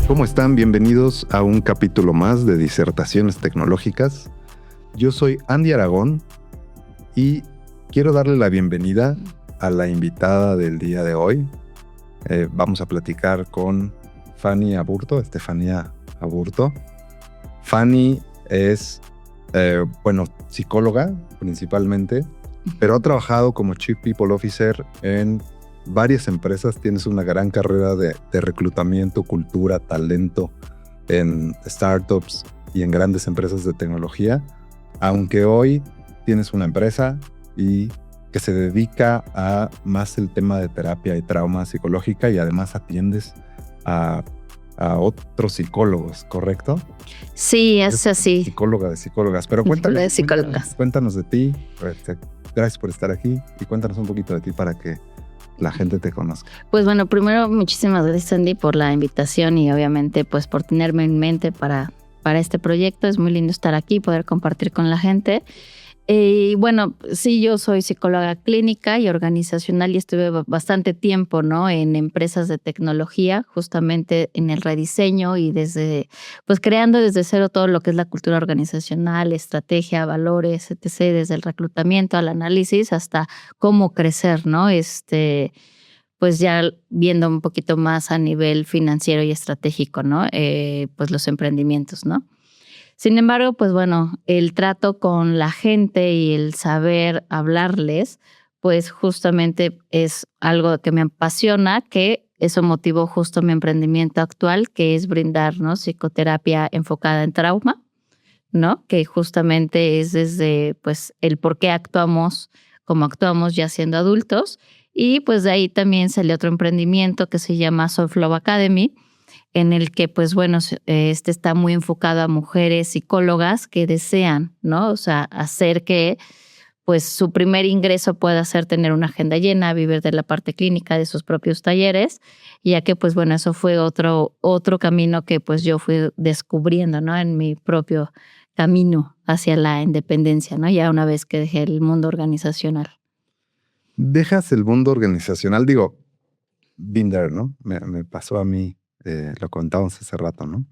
¿Cómo están? Bienvenidos a un capítulo más de Disertaciones Tecnológicas. Yo soy Andy Aragón y quiero darle la bienvenida a la invitada del día de hoy. Vamos a platicar con Fanny Aburto, Estefanía Aburto. Fanny es, psicóloga principalmente, pero ha trabajado como Chief People Officer en varias empresas. Tienes una gran carrera de reclutamiento, cultura, talento en startups y en grandes empresas de tecnología, aunque hoy tienes una empresa y que se dedica a más el tema de terapia y trauma psicológica, y además atiendes a otros psicólogos, ¿correcto? Sí, es así. Psicóloga de psicólogas. Pero cuéntanos de ti. Gracias por estar aquí y cuéntanos un poquito de ti para que la gente te conozca. Pues bueno, primero muchísimas gracias, Andy, por la invitación y obviamente pues por tenerme en mente para este proyecto. Es muy lindo estar aquí y poder compartir con la gente. Y bueno, sí, yo soy psicóloga clínica y organizacional y estuve bastante tiempo, ¿no?, en empresas de tecnología, justamente en el rediseño y creando desde cero todo lo que es la cultura organizacional, estrategia, valores, etc., desde el reclutamiento al análisis hasta cómo crecer, ¿no? Pues ya viendo un poquito más a nivel financiero y estratégico, ¿no? Pues los emprendimientos, ¿no? Sin embargo, pues bueno, el trato con la gente y el saber hablarles, pues justamente es algo que me apasiona, que eso motivó justo mi emprendimiento actual, que es brindar, ¿no?, psicoterapia enfocada en trauma, ¿no? Que justamente es desde pues el por qué actuamos como actuamos ya siendo adultos. Y pues de ahí también salió otro emprendimiento que se llama Soft Love Academy, en el que, pues bueno, está muy enfocado a mujeres psicólogas que desean, ¿no? O sea, hacer que, pues, su primer ingreso pueda ser tener una agenda llena, vivir de la parte clínica de sus propios talleres, ya que, pues bueno, eso fue otro camino que, pues, yo fui descubriendo, ¿no?, en mi propio camino hacia la independencia, ¿no? Ya una vez que dejé el mundo organizacional. Dejas el mundo organizacional, digo, been there, ¿no? Me pasó a mí. Lo contábamos hace rato, ¿no?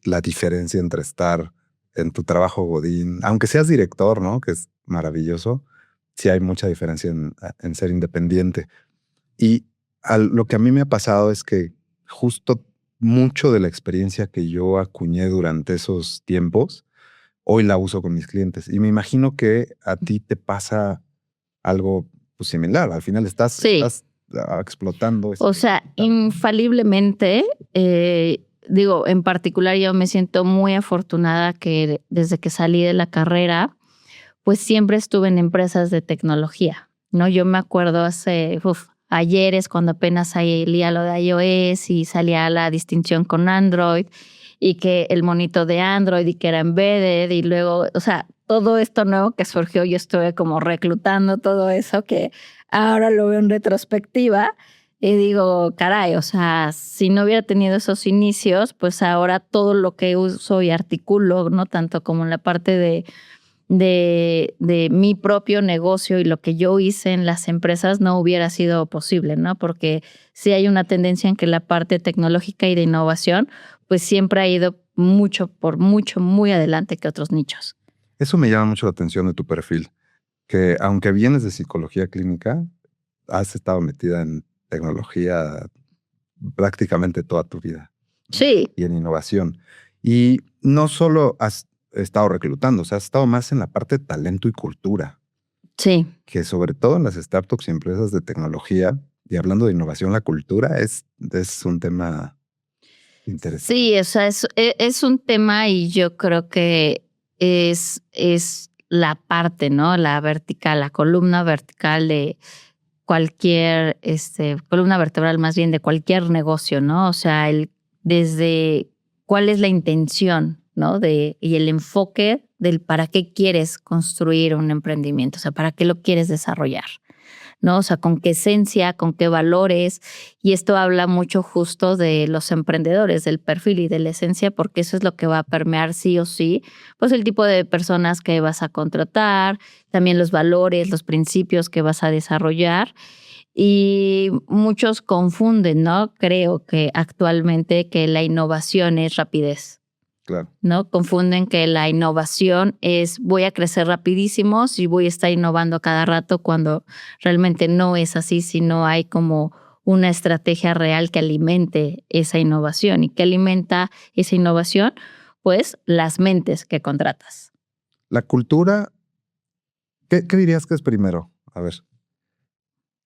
La diferencia entre estar en tu trabajo godín, aunque seas director, ¿no?, que es maravilloso, sí hay mucha diferencia en ser independiente. Y lo que a mí me ha pasado es que justo mucho de la experiencia que yo acuñé durante esos tiempos, hoy la uso con mis clientes. Y me imagino que a ti te pasa algo pues, similar. Al final estás explotando. O sea, infaliblemente, en particular yo me siento muy afortunada que desde que salí de la carrera, pues siempre estuve en empresas de tecnología, ¿no? Yo me acuerdo ayeres cuando apenas salía lo de iOS y salía la distinción con Android y que el monito de Android y que era embedded y luego, o sea, todo esto nuevo que surgió, yo estuve como reclutando todo eso que ahora lo veo en retrospectiva y digo, caray, o sea, si no hubiera tenido esos inicios, pues ahora todo lo que uso y articulo, ¿no?, tanto como en la parte de mi propio negocio y lo que yo hice en las empresas no hubiera sido posible, ¿no? Porque sí hay una tendencia en que la parte tecnológica y de innovación, pues siempre ha ido muy adelante que otros nichos. Eso me llama mucho la atención de tu perfil, que aunque vienes de psicología clínica, has estado metida en tecnología prácticamente toda tu vida. Sí. Y en innovación. Y no solo has estado reclutando, o sea, has estado más en la parte de talento y cultura. Sí. Que sobre todo en las startups y empresas de tecnología, y hablando de innovación, la cultura es un tema interesante. Sí, o sea, es un tema y yo creo que es la parte, ¿no?, la vertical, la columna vertical de cualquier, columna vertebral más bien de cualquier negocio, ¿no? O sea, desde cuál es la intención, ¿no?, y el enfoque del para qué quieres construir un emprendimiento, o sea, para qué lo quieres desarrollar, ¿no? O sea, con qué esencia, con qué valores. Y esto habla mucho justo de los emprendedores, del perfil y de la esencia, porque eso es lo que va a permear sí o sí, pues el tipo de personas que vas a contratar, también los valores, los principios que vas a desarrollar. Y muchos confunden, ¿no? Creo que actualmente que la innovación es rapidez. Claro. ¿No? Confunden que la innovación es voy a crecer rapidísimo si voy a estar innovando cada rato cuando realmente no es así, sino hay como una estrategia real que alimente esa innovación. ¿Y que alimenta esa innovación? Pues las mentes que contratas. La cultura, ¿qué dirías que es primero? A ver,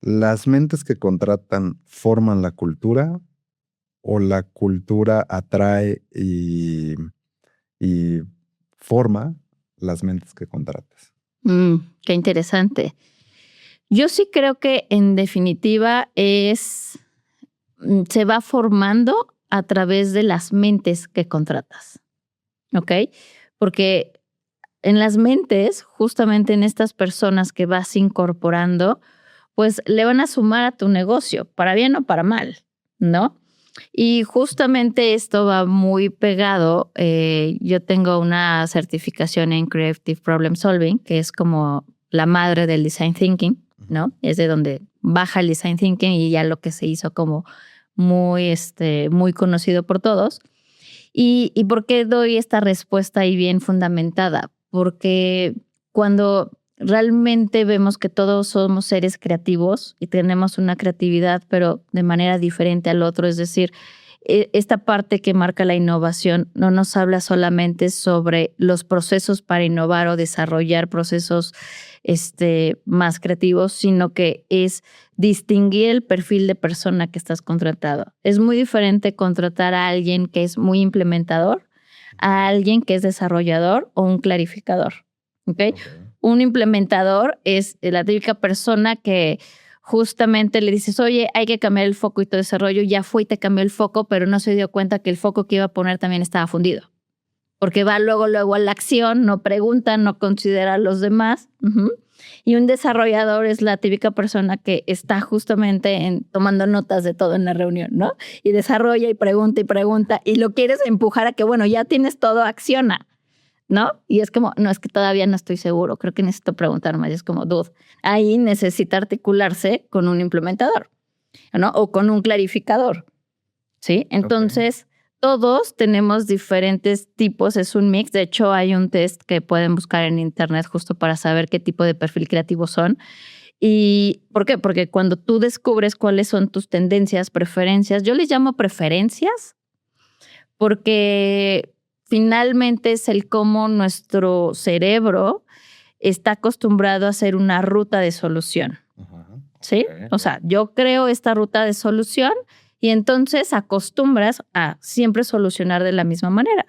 ¿las mentes que contratan forman la cultura o la cultura atrae y forma las mentes que contratas? Qué interesante. Yo sí creo que en definitiva se va formando a través de las mentes que contratas, ¿ok? Porque en las mentes, justamente en estas personas que vas incorporando, pues le van a sumar a tu negocio, para bien o para mal, ¿no? Y justamente esto va muy pegado. Yo tengo una certificación en Creative Problem Solving, que es como la madre del Design Thinking, ¿no? Es de donde baja el Design Thinking y ya lo que se hizo como muy, muy conocido por todos. ¿Y por qué doy esta respuesta ahí bien fundamentada? Porque cuando realmente vemos que todos somos seres creativos y tenemos una creatividad, pero de manera diferente al otro, es decir, esta parte que marca la innovación no nos habla solamente sobre los procesos para innovar o desarrollar procesos más creativos, sino que es distinguir el perfil de persona que estás contratado. Es muy diferente contratar a alguien que es muy implementador a alguien que es desarrollador o un clarificador. ¿Okay? Un implementador es la típica persona que justamente le dices, oye, hay que cambiar el foco y todo ese rollo, ya fue y te cambió el foco, pero no se dio cuenta que el foco que iba a poner también estaba fundido. Porque va luego a la acción, no pregunta, no considera a los demás. Y un desarrollador es la típica persona que está justamente tomando notas de todo en la reunión, ¿no? Y desarrolla y pregunta, y lo quieres empujar a que, bueno, ya tienes todo, acciona, ¿no? Y es como, no, es que todavía no estoy seguro, creo que necesito preguntar más. Y es como, dude, ahí necesita articularse con un implementador, ¿no? O con un clarificador, ¿sí? Entonces, todos tenemos diferentes tipos, es un mix. De hecho, hay un test que pueden buscar en internet justo para saber qué tipo de perfil creativo son. ¿Y por qué? Porque cuando tú descubres cuáles son tus tendencias, preferencias, yo les llamo preferencias porque finalmente es el cómo nuestro cerebro está acostumbrado a hacer una ruta de solución. ¿Sí? O sea, yo creo esta ruta de solución y entonces acostumbras a siempre solucionar de la misma manera.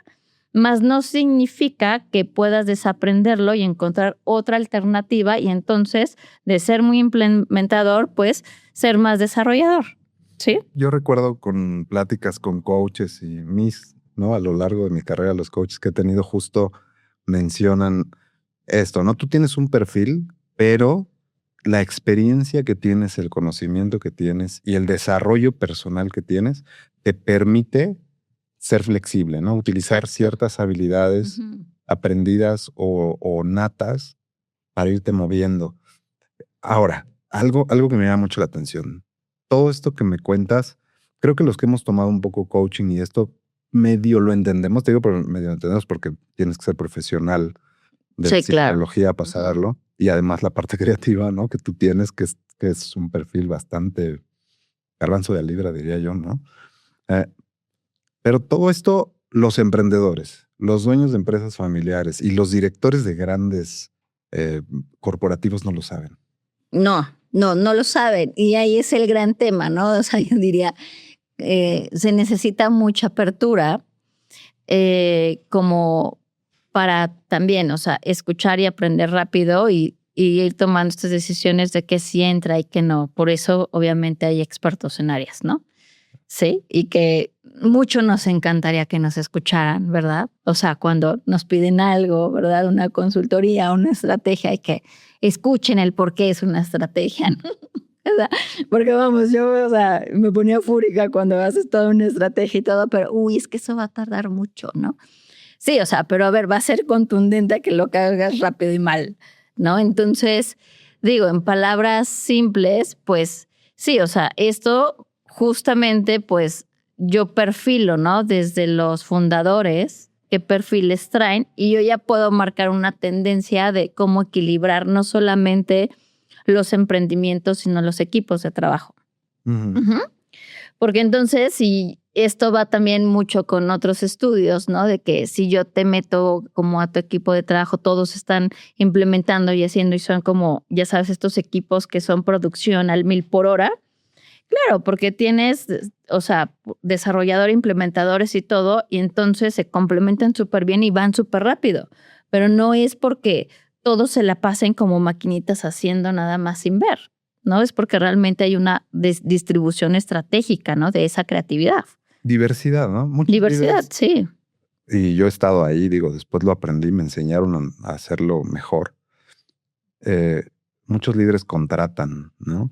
Mas no significa que puedas desaprenderlo y encontrar otra alternativa y entonces de ser muy implementador, pues ser más desarrollador. ¿Sí? Yo recuerdo con pláticas con coaches y ¿no? A lo largo de mi carrera, los coaches que he tenido justo mencionan esto, ¿no? Tú tienes un perfil, pero la experiencia que tienes, el conocimiento que tienes y el desarrollo personal que tienes te permite ser flexible, ¿no? Utilizar ciertas habilidades aprendidas o natas para irte moviendo. Ahora, algo que me llama mucho la atención. Todo esto que me cuentas, creo que los que hemos tomado un poco coaching y esto medio lo entendemos, te digo medio lo entendemos porque tienes que ser profesional de Sí, psicología claro. para saberlo. Y además la parte creativa, ¿no? Que tú tienes, que es un perfil bastante garbanzo de libra, diría yo, ¿no? Pero todo esto, los emprendedores, los dueños de empresas familiares y los directores de grandes corporativos no lo saben. No lo saben. Y ahí es el gran tema, ¿no? O sea, yo diría, se necesita mucha apertura como para también, o sea, escuchar y aprender rápido y ir tomando estas decisiones de qué sí entra y qué no. Por eso, obviamente, hay expertos en áreas, ¿no? Sí, y que mucho nos encantaría que nos escucharan, ¿verdad? O sea, cuando nos piden algo, ¿verdad? Una consultoría, una estrategia, y que escuchen el por qué es una estrategia, ¿no? O sea, porque vamos, yo, o sea, me ponía fúrica cuando haces toda una estrategia y todo, pero es que eso va a tardar mucho, ¿no? Sí, o sea, pero a ver, va a ser contundente que lo que hagas rápido y mal, ¿no? Entonces, digo, en palabras simples, pues Sí, o sea, esto justamente pues yo perfilo, ¿no? Desde los fundadores, qué perfiles traen y yo ya puedo marcar una tendencia de cómo equilibrar no solamente los emprendimientos, sino los equipos de trabajo. Ujú. Porque entonces, si esto va también mucho con otros estudios, ¿no? De que si yo te meto como a tu equipo de trabajo, todos están implementando y haciendo y son como, ya sabes, estos equipos que son producción al 1000 por hora. Claro, porque tienes, o sea, desarrollador, implementadores y todo, y entonces se complementan súper bien y van súper rápido. Pero no es porque todos se la pasen como maquinitas haciendo nada más sin ver, ¿no? Es porque realmente hay una distribución estratégica, ¿no? De esa creatividad. Diversidad, ¿no? Muchos Diversidad, líderes, sí. y yo he estado ahí, digo, después lo aprendí, me enseñaron a hacerlo mejor. Muchos líderes contratan, ¿no?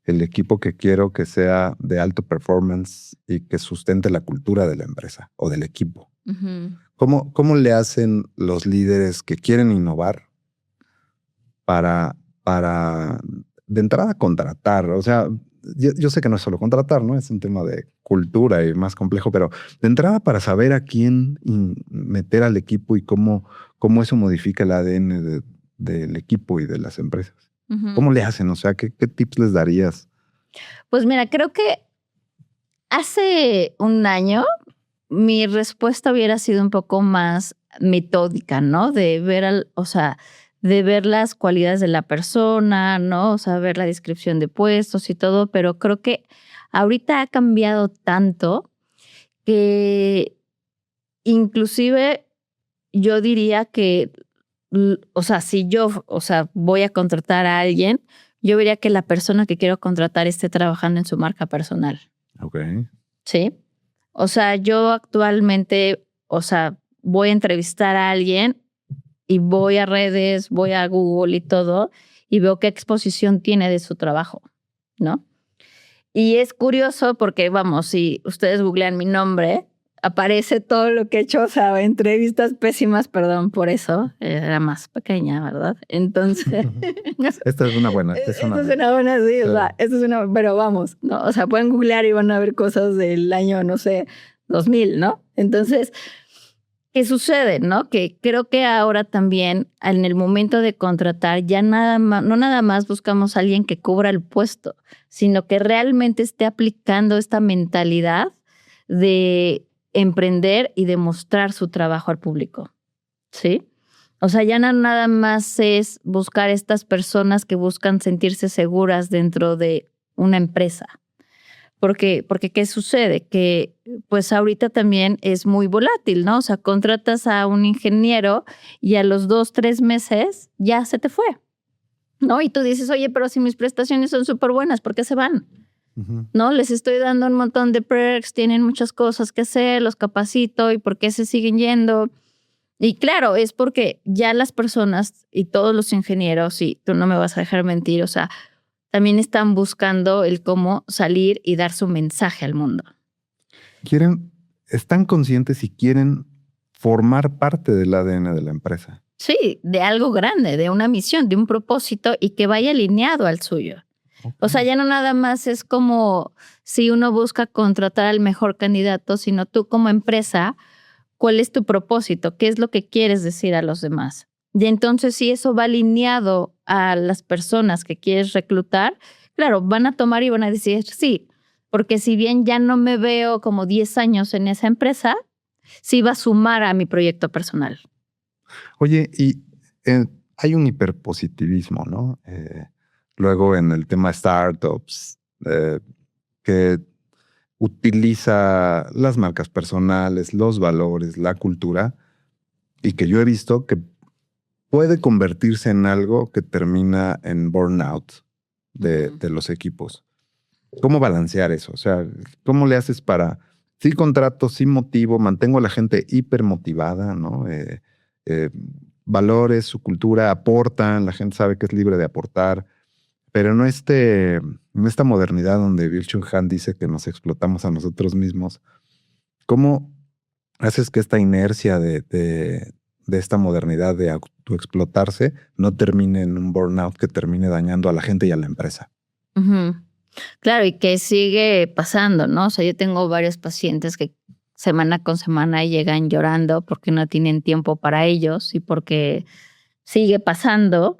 El equipo que quiero que sea de alto performance y que sustente la cultura de la empresa o del equipo. Ujú. ¿Cómo le hacen los líderes que quieren innovar para de entrada contratar? O sea, yo sé que no es solo contratar, ¿no? Es un tema de cultura y más complejo, pero de entrada para saber a quién meter al equipo y cómo eso modifica el ADN del equipo y de las empresas. Ujú. ¿Cómo le hacen? O sea, ¿qué tips les darías? Pues mira, creo que hace un año mi respuesta hubiera sido un poco más metódica, ¿no? De ver o sea, de ver las cualidades de la persona, ¿no? O sea, ver la descripción de puestos y todo, pero creo que ahorita ha cambiado tanto que inclusive yo diría que, o sea, si yo, o sea, voy a contratar a alguien, yo diría que la persona que quiero contratar esté trabajando en su marca personal. Ok. ¿Sí? O sea, yo actualmente, o sea, voy a entrevistar a alguien y voy a redes, voy a Google y todo, y veo qué exposición tiene de su trabajo, ¿no? Y es curioso porque, vamos, si ustedes googlean mi nombre, aparece todo lo que he hecho, o sea, entrevistas pésimas, perdón por eso, era más pequeña, ¿verdad? Entonces... Esta es una buena. Esta es una buena, sí, o sea, esta es una, pero vamos, ¿no? O sea, pueden googlear y van a ver cosas del año, no sé, 2000, ¿no? Entonces, ¿qué sucede, no? Que creo que ahora también, en el momento de contratar, ya nada más, no nada más buscamos a alguien que cubra el puesto, sino que realmente esté aplicando esta mentalidad de emprender y demostrar su trabajo al público, ¿sí? O sea, ya no nada más es buscar estas personas que buscan sentirse seguras dentro de una empresa. Porque ¿qué sucede? Que pues ahorita también es muy volátil, ¿no? O sea, contratas a un ingeniero y a los 2, 3 meses ya se te fue, ¿no? Y tú dices, oye, pero si mis prestaciones son súper buenas, ¿por qué se van? Ujú. ¿No? Les estoy dando un montón de perks, tienen muchas cosas que hacer, los capacito y ¿por qué se siguen yendo? Y claro, es porque ya las personas y todos los ingenieros, y tú no me vas a dejar mentir, o sea, también están buscando el cómo salir y dar su mensaje al mundo. Están conscientes y quieren formar parte del ADN de la empresa. Sí, de algo grande, de una misión, de un propósito y que vaya alineado al suyo. Okay. O sea, ya no nada más es como si uno busca contratar al mejor candidato, sino tú como empresa, ¿cuál es tu propósito? ¿Qué es lo que quieres decir a los demás? Y entonces, si eso va alineado a las personas que quieres reclutar, claro, van a tomar y van a decir sí, porque si bien ya no me veo como 10 años en esa empresa, sí va a sumar a mi proyecto personal. Oye, y hay un hiperpositivismo, ¿no? Luego en el tema startups, que utiliza las marcas personales, los valores, la cultura, y que yo he visto que puede convertirse en algo que termina en burnout de los equipos. ¿Cómo balancear eso? O sea, ¿cómo le haces para, sí contrato, sí motivo, mantengo a la gente hipermotivada, ¿no? Valores, su cultura, aportan, la gente sabe que es libre de aportar, pero no en esta modernidad donde Byung-Chul Han dice que nos explotamos a nosotros mismos. ¿Cómo haces que esta inercia de esta modernidad de autoexplotarse no termine en un burnout que termine dañando a la gente y a la empresa? Uh-huh. Claro, y que sigue pasando, ¿no? O sea, yo tengo varios pacientes que semana con semana llegan llorando porque no tienen tiempo para ellos y porque sigue pasando,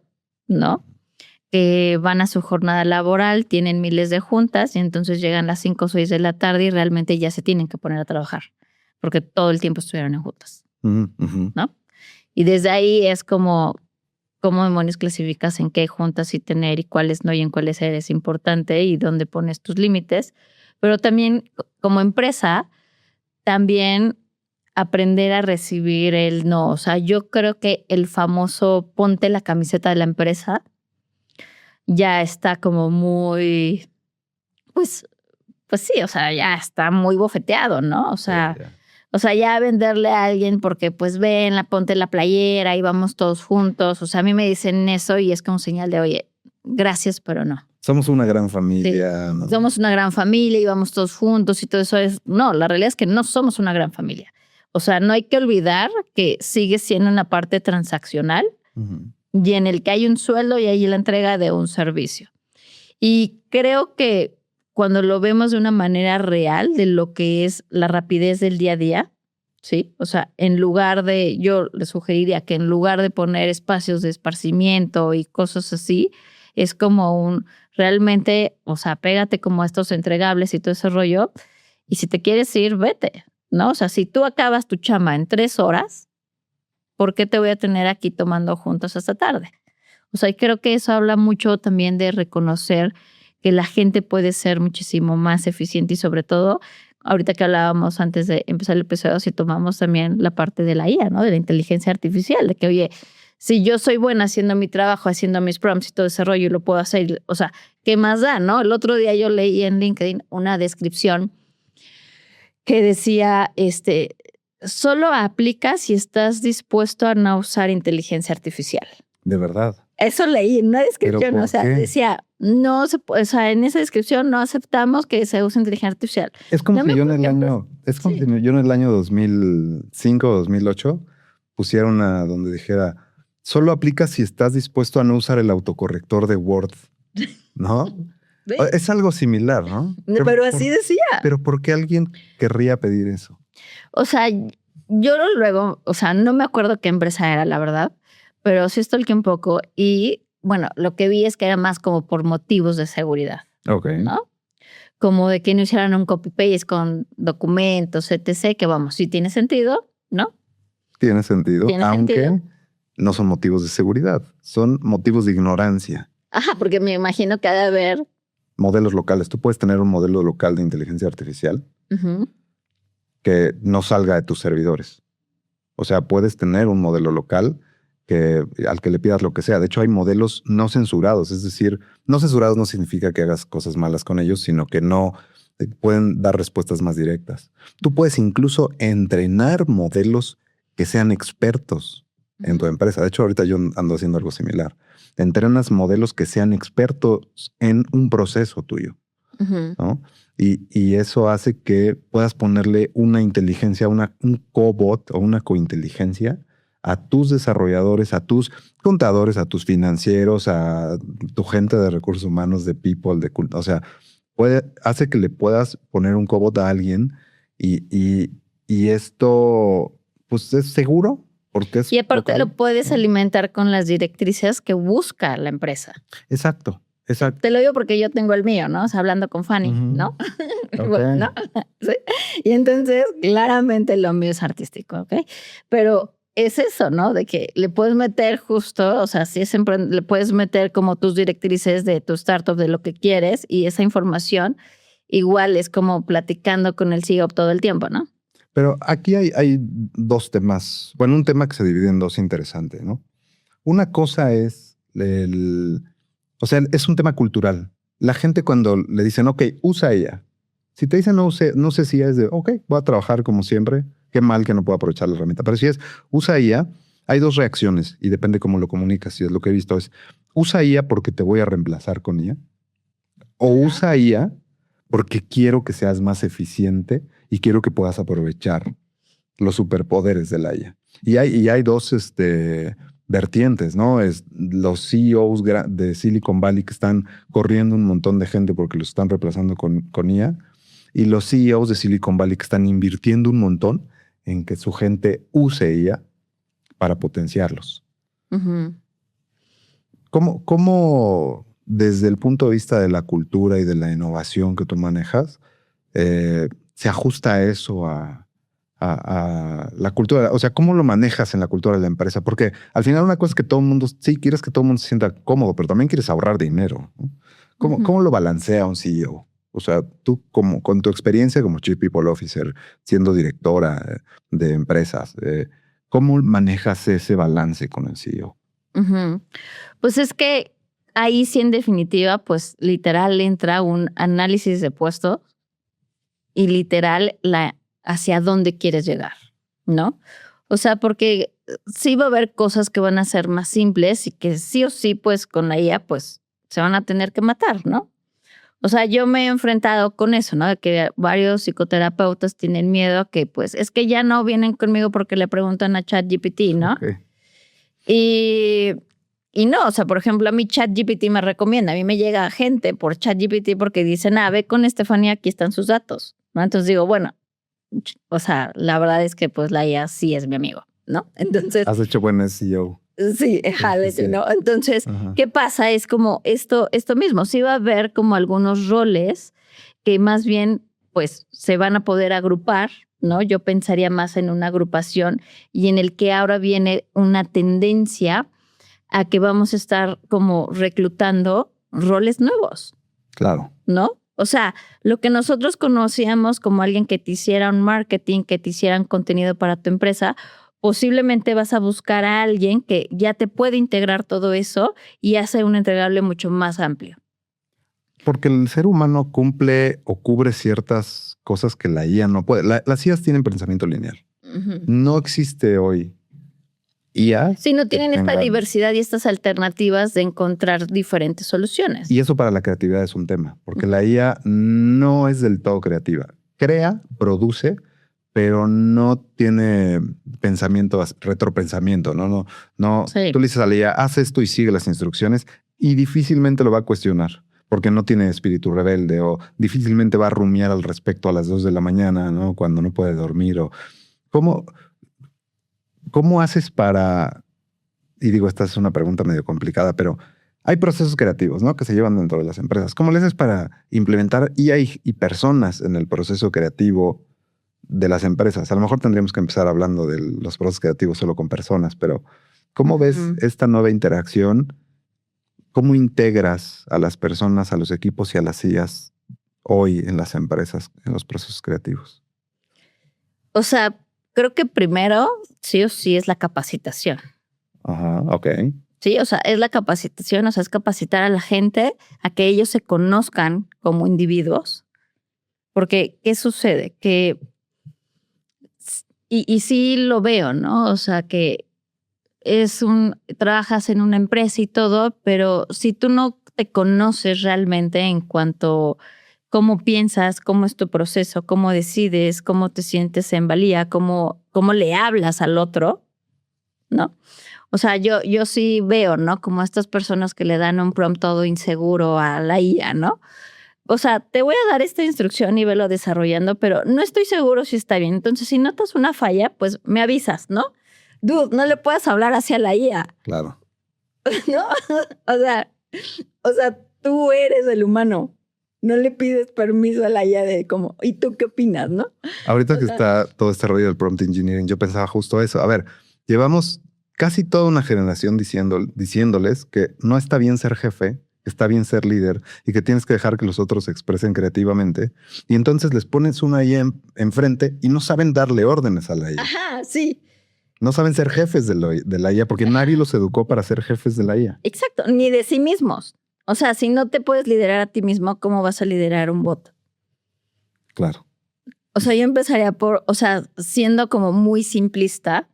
¿no? Que van a su jornada laboral, tienen miles de juntas y entonces llegan las 5 o 6 de la tarde y realmente ya se tienen que poner a trabajar porque todo el tiempo estuvieron en juntas, ¿no? Y desde ahí es como, ¿cómo demonios clasificas en qué juntas sí tener y cuáles no y en cuáles eres importante y dónde pones tus límites? Pero también como empresa, también aprender a recibir el no. O sea, yo creo que el famoso ponte la camiseta de la empresa ya está como muy, pues, pues sí, o sea, ya está muy bofeteado, ¿no? O sea, ya venderle a alguien porque pues ven, ponte la playera y vamos todos juntos. O sea, a mí me dicen eso y es como señal de, oye, gracias, pero no. Somos una gran familia. Sí. ¿No? Somos una gran familia y vamos todos juntos y todo eso es... No, la realidad es que no somos una gran familia. O sea, no hay que olvidar que sigue siendo una parte transaccional y en el que hay un sueldo y hay la entrega de un servicio. Y creo que cuando lo vemos de una manera real de lo que es la rapidez del día a día, ¿sí? O sea, en lugar de, yo le sugeriría que en lugar de poner espacios de esparcimiento y cosas así, es como realmente, o sea, pégate como a estos entregables y todo ese rollo, y si te quieres ir, vete, ¿no? O sea, si tú acabas tu chamba en 3 horas, ¿por qué te voy a tener aquí tomando juntos hasta tarde? O sea, y creo que eso habla mucho también de reconocer que la gente puede ser muchísimo más eficiente y sobre todo, ahorita que hablábamos antes de empezar el episodio, si tomamos también la parte de la IA, ¿no? De la inteligencia artificial, de que, oye, si yo soy buena haciendo mi trabajo, haciendo mis prompts y todo ese rollo y lo puedo hacer, o sea, ¿qué más da, no? El otro día yo leí en LinkedIn una descripción que decía, solo aplica si estás dispuesto a no usar inteligencia artificial. De verdad. Eso leí en una descripción, o sea, decía, no se puede, o sea, en esa descripción no aceptamos que se use inteligencia artificial. Es como si yo en el año, si yo en el año 2005 o 2008 pusiera una donde dijera, solo aplica si estás dispuesto a no usar el autocorrector de Word, ¿no? ¿Sí? Es algo similar, ¿no? Pero así decía. Pero ¿por qué alguien querría pedir eso? O sea, yo luego, o sea, no me acuerdo qué empresa era, la verdad, pero sí stalkeé un poco y, bueno, lo que vi es que era más como por motivos de seguridad, ¿no? Como de que no hicieran un copy-paste con documentos, etc., que vamos, sí tiene sentido, ¿no? Tiene sentido, aunque no son motivos de seguridad, son motivos de ignorancia. Ajá, porque me imagino que ha de haber... Modelos locales. Tú puedes tener un modelo local de inteligencia artificial que no salga de tus servidores. O sea, puedes tener un modelo local al que le pidas lo que sea. De hecho, hay modelos no censurados. Es decir, no censurados no significa que hagas cosas malas con ellos, sino que no pueden dar respuestas más directas. Tú puedes incluso entrenar modelos que sean expertos en tu empresa. De hecho, ahorita yo ando haciendo algo similar. Entrenas modelos que sean expertos en un proceso tuyo, ¿no? Y eso hace que puedas ponerle una inteligencia, un cobot o una cointeligencia a tus desarrolladores, a tus contadores, a tus financieros, a tu gente de recursos humanos, de people, o sea, hace que le puedas poner un cobot a alguien y esto pues es seguro. Porque y aparte lo puedes alimentar con las directrices que busca la empresa. Exacto. Te lo digo porque yo tengo el mío, ¿no? O sea, hablando con Fanny, ¿no? Okay. ¿No? ¿Sí? Y entonces, claramente lo mío es artístico, ¿ok? Pero es eso, ¿no? De que le puedes meter justo, o sea, si es le puedes meter como tus directrices de tu startup, de lo que quieres, y esa información igual es como platicando con el CEO todo el tiempo, ¿no? Pero aquí hay 2 temas. Bueno, un tema que se divide en 2 interesante, ¿no? Una cosa es o sea, es un tema cultural. La gente cuando le dicen, ok, usa ella. Si te dicen no sé si es de, ok, voy a trabajar como siempre. Qué mal que no puedo aprovechar la herramienta. Pero si es, usa ella, hay 2 reacciones y depende cómo lo comunicas. Si es lo que he visto es, usa ella porque te voy a reemplazar con ella. O usa ella porque quiero que seas más eficiente y quiero que puedas aprovechar los superpoderes de la IA. Y hay 2 vertientes, ¿no? Es los CEOs de Silicon Valley que están corriendo un montón de gente porque los están reemplazando con IA, y los CEOs de Silicon Valley que están invirtiendo un montón en que su gente use IA para potenciarlos. Ujú. ¿Cómo desde el punto de vista de la cultura y de la innovación que tú manejas, se ajusta eso a la cultura? O sea, ¿cómo lo manejas en la cultura de la empresa? Porque al final una cosa es que todo el mundo, sí, quieres que todo el mundo se sienta cómodo, pero también quieres ahorrar dinero, ¿no? ¿Cómo lo balancea un CEO? O sea, tú con tu experiencia como Chief People Officer, siendo directora de empresas, ¿cómo manejas ese balance con el CEO? Ujú. Pues es que ahí sí en definitiva, pues literal entra un análisis de puesto y literal hacia dónde quieres llegar, ¿no? O sea, porque sí va a haber cosas que van a ser más simples y que sí o sí, pues con la IA, pues se van a tener que matar, ¿no? O sea, yo me he enfrentado con eso, ¿no? De que varios psicoterapeutas tienen miedo a que, pues, es que ya no vienen conmigo porque le preguntan a ChatGPT, ¿no? Okay. Y no, o sea, por ejemplo, a mí ChatGPT me recomienda, a mí me llega gente por ChatGPT porque dicen, ve con Estefanía, aquí están sus datos, ¿no? Entonces digo, bueno, o sea, la verdad es que pues la IA sí es mi amigo, ¿no? Entonces... Has hecho buen SEO. Sí, Sí. ¿no? Entonces, Ajá. ¿qué pasa? Es como esto mismo, sí va a haber como algunos roles que más bien pues se van a poder agrupar, ¿no? Yo pensaría más en una agrupación y en el que ahora viene una tendencia a que vamos a estar como reclutando roles nuevos. Claro. ¿No? O sea, lo que nosotros conocíamos como alguien que te hiciera un marketing, que te hiciera un contenido para tu empresa, posiblemente vas a buscar a alguien que ya te puede integrar todo eso y hace un entregable mucho más amplio. Porque el ser humano cumple o cubre ciertas cosas que la IA no puede. Las IAs tienen pensamiento lineal. Uh-huh. No existe hoy IA. Sí, no tienen esta tengan... diversidad y estas alternativas de encontrar diferentes soluciones. Y eso para la creatividad es un tema, porque la IA no es del todo creativa. Crea, produce, pero no tiene pensamiento, retropensamiento, no. Sí. Tú le dices a la IA, haz esto y sigue las instrucciones y difícilmente lo va a cuestionar porque no tiene espíritu rebelde o difícilmente va a rumiar al respecto a las 2 de la mañana, ¿no? Cuando no puede dormir o ¿cómo haces para, y digo, esta es una pregunta medio complicada, pero hay procesos creativos, ¿no? Que se llevan dentro de las empresas. ¿Cómo le haces para implementar IA y personas en el proceso creativo de las empresas? A lo mejor tendríamos que empezar hablando de los procesos creativos solo con personas, pero ¿cómo ves esta nueva interacción? ¿Cómo integras a las personas, a los equipos y a las IAs hoy en las empresas, en los procesos creativos? O sea, creo que primero sí o sí es la capacitación. Ajá, ok. Sí, o sea, es la capacitación, o sea, es capacitar a la gente a que ellos se conozcan como individuos. Porque, ¿qué sucede? Que, y sí lo veo, ¿no? O sea, que trabajas en una empresa y todo, pero si tú no te conoces realmente en cuanto cómo piensas, cómo es tu proceso, cómo decides, cómo te sientes en valía, cómo le hablas al otro, ¿no? O sea, yo sí veo, ¿no? Como estas personas que le dan un prompt todo inseguro a la IA, ¿no? O sea, te voy a dar esta instrucción y velo desarrollando, pero no estoy seguro si está bien. Entonces, si notas una falla, pues me avisas, ¿no? Dude, no le puedes hablar hacia la IA. Claro. ¿No? O sea, tú eres el humano. No le pides permiso a la IA de como, ¿y tú qué opinas, no? Ahorita que está todo este rollo del prompt engineering, yo pensaba justo eso. A ver, llevamos casi toda una generación diciéndoles que no está bien ser jefe, que está bien ser líder y que tienes que dejar que los otros se expresen creativamente. Y entonces les pones una IA enfrente y no saben darle órdenes a la IA. Ajá, sí. No saben ser jefes de la IA porque nadie los educó para ser jefes de la IA. Exacto, ni de sí mismos. O sea, si no te puedes liderar a ti mismo, ¿cómo vas a liderar un bot? Claro. O sea, yo empezaría por, o sea, siendo como muy simplista,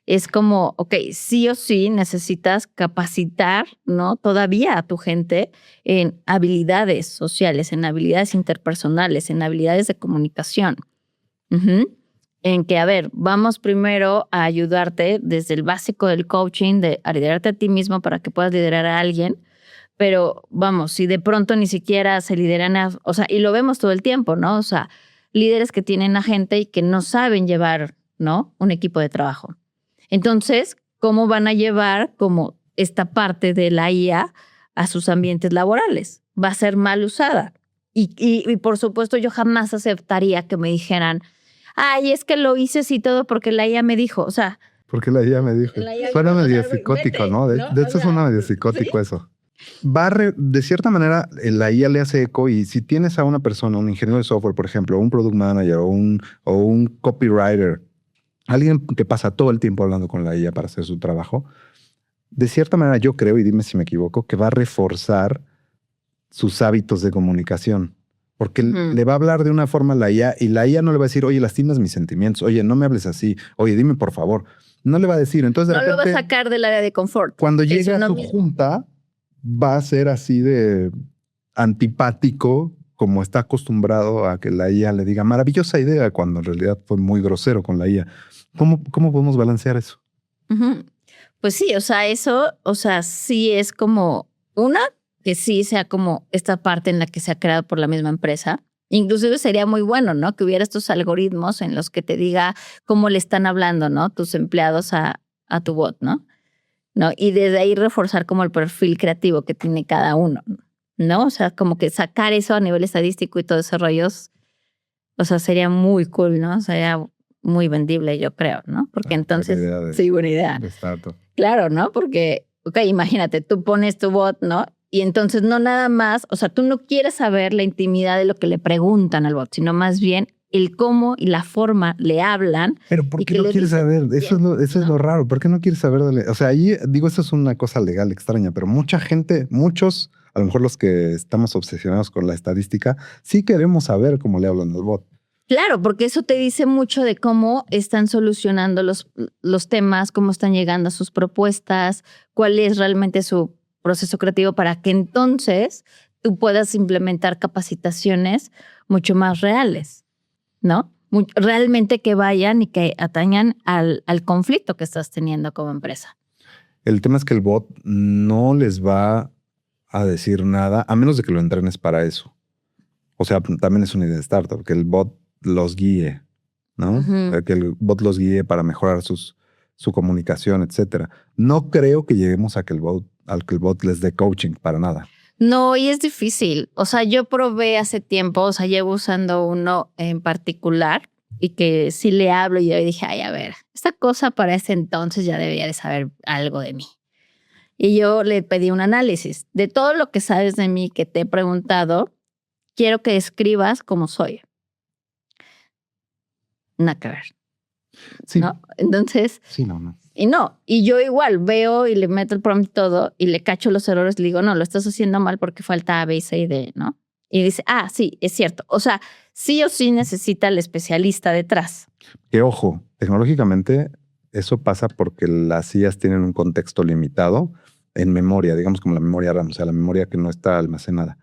es como, ok, sí o sí necesitas capacitar, ¿no? Todavía a tu gente en habilidades sociales, en habilidades interpersonales, en habilidades de comunicación. Uh-huh. en que, a ver, vamos primero a ayudarte desde el básico del coaching, a liderarte a ti mismo para que puedas liderar a alguien. Pero vamos, si de pronto ni siquiera se lideran, o sea, y lo vemos todo el tiempo, ¿no? O sea, líderes que tienen a gente y que no saben llevar, ¿no? Un equipo de trabajo. Entonces, ¿cómo van a llevar como esta parte de la IA a sus ambientes laborales? Va a ser mal usada. Y por supuesto, yo jamás aceptaría que me dijeran, ay, es que lo hice así todo porque la IA me dijo. O sea, porque la IA me dijo. Suena medio psicótico, ¿no? De hecho, suena medio psicótico, ¿sí? Eso. De cierta manera, la IA le hace eco, y si tienes a una persona, un ingeniero de software, por ejemplo, un product manager o un copywriter, alguien que pasa todo el tiempo hablando con la IA para hacer su trabajo, de cierta manera yo creo, y dime si me equivoco, que va a reforzar sus hábitos de comunicación. Porque le va a hablar de una forma a la IA, y la IA no le va a decir, oye, lastimas mis sentimientos, oye, no me hables así, oye, dime por favor. No le va a decir. Entonces, de repente, lo va a sacar del área de confort. Cuando llegue a su junta, va a ser así de antipático, como está acostumbrado a que la IA le diga maravillosa idea, cuando en realidad fue muy grosero con la IA. ¿Cómo podemos balancear eso? Pues sí, o sea, eso, o sea, sí es como que sí sea como esta parte en la que se ha creado por la misma empresa. Inclusive sería muy bueno, ¿no? Que hubiera estos algoritmos en los que te diga cómo le están hablando, ¿no? Tus empleados a tu bot, ¿no? Y desde ahí reforzar como el perfil creativo que tiene cada uno, ¿no? O sea, como que sacar eso a nivel estadístico y todo ese rollo, o sea, sería muy cool, ¿no? Sería muy vendible, yo creo, ¿no? Porque entonces, sí, buena idea. Claro, ¿no? Porque, imagínate, tú pones tu bot, ¿no? Y entonces no nada más, o sea, tú no quieres saber la intimidad de lo que le preguntan al bot, sino más bien el cómo y la forma le hablan. Pero ¿por qué no quieres saber? Eso es lo raro. ¿Por qué no quieres saber? O sea, ahí digo, eso es una cosa legal extraña, pero muchos, a lo mejor los que estamos obsesionados con la estadística, sí queremos saber cómo le hablan al bot. Claro, porque eso te dice mucho de cómo están solucionando los temas, cómo están llegando a sus propuestas, cuál es realmente su proceso creativo, para que entonces tú puedas implementar capacitaciones mucho más reales, ¿no? Realmente que vayan y que atañan al conflicto que estás teniendo como empresa. El tema es que el bot no les va a decir nada, a menos de que lo entrenes para eso. O sea, también es una idea de startup, que el bot los guíe, ¿no? Que el bot los guíe para mejorar su comunicación, etcétera. No creo que lleguemos a que el bot les dé coaching para nada. No, y es difícil. O sea, yo probé hace tiempo, o sea, llevo usando uno en particular y que sí le hablo y yo dije, ay, a ver, esta cosa para ese entonces ya debería de saber algo de mí. Y yo le pedí un análisis de todo lo que sabes de mí que te he preguntado. Quiero que escribas cómo soy. Nada que ver. Sí. ¿No? Entonces. Sí, no. Y yo igual veo y le meto el prompt y todo y le cacho los errores. Le digo, no, lo estás haciendo mal porque falta A, B, C y D, ¿no? Y dice, sí, es cierto. O sea, sí o sí necesita el especialista detrás. Que ojo, tecnológicamente eso pasa porque las IAs tienen un contexto limitado en memoria, digamos como la memoria RAM, o sea, la memoria que no está almacenada.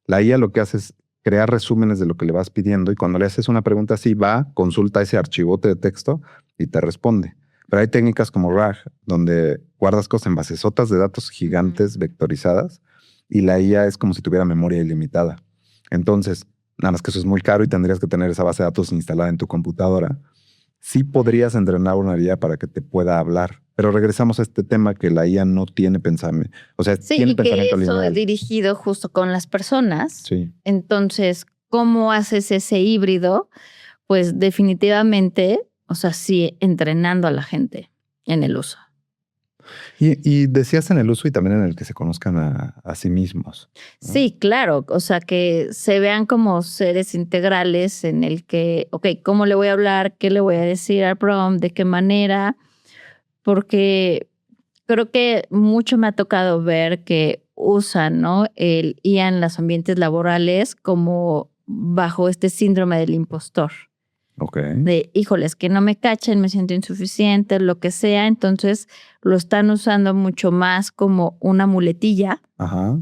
La IA lo que hace es crear resúmenes de lo que le vas pidiendo, y cuando le haces una pregunta así, consulta ese archivote de texto y te responde. Pero hay técnicas como RAG, donde guardas cosas en basesotas de datos gigantes vectorizadas, y la IA es como si tuviera memoria ilimitada. Entonces, nada más que eso es muy caro y tendrías que tener esa base de datos instalada en tu computadora. Sí podrías entrenar una IA para que te pueda hablar. Pero regresamos a este tema que la IA no tiene pensamiento. O sea, sí, tiene y pensamiento que eso lineal. Es dirigido justo con las personas. Sí. Entonces, ¿cómo haces ese híbrido? Pues definitivamente, o sea, sí, entrenando a la gente en el uso. Y decías en el uso y también en el que se conozcan a sí mismos, ¿no? Sí, claro. O sea, que se vean como seres integrales en el que, ¿cómo le voy a hablar? ¿Qué le voy a decir al prompt? ¿De qué manera? Porque creo que mucho me ha tocado ver que usan, ¿no? el IA en los ambientes laborales como bajo este síndrome del impostor. De, híjoles, que no me cachen, me siento insuficiente, lo que sea. Entonces lo están usando mucho más como una muletilla. Ajá.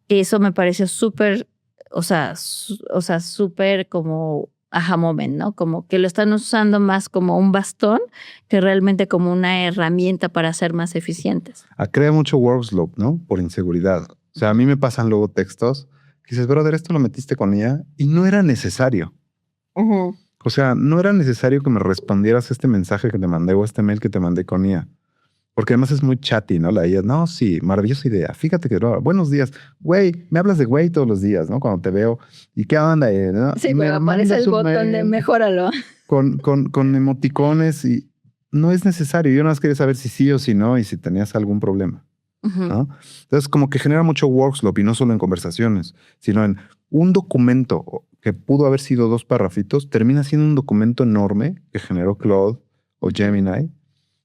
Eso me pareció súper, o sea, súper como aha moment, ¿no? Como que lo están usando más como un bastón que realmente como una herramienta para ser más eficientes. Crea mucho workflow, ¿no? Por inseguridad. O sea, a mí me pasan luego textos que dices, brother, esto lo metiste con IA y no era necesario. O sea, no era necesario que me respondieras este mensaje que te mandé o este mail que te mandé con IA. Porque además es muy chatty, ¿no? La IA, no, sí, maravillosa idea. Fíjate que, no, buenos días. Güey, me hablas de güey todos los días, ¿no? Cuando te veo. ¿Y qué onda? ¿No? Sí, Y me aparece el botón de mejóralo. Con emoticones y no es necesario. Yo nada más quería saber si sí o si no y si tenías algún problema, ¿no? Entonces, como que genera mucho workflow y no solo en conversaciones, sino en un documento que pudo haber sido 2 parrafitos, termina siendo un documento enorme que generó Claude o Gemini,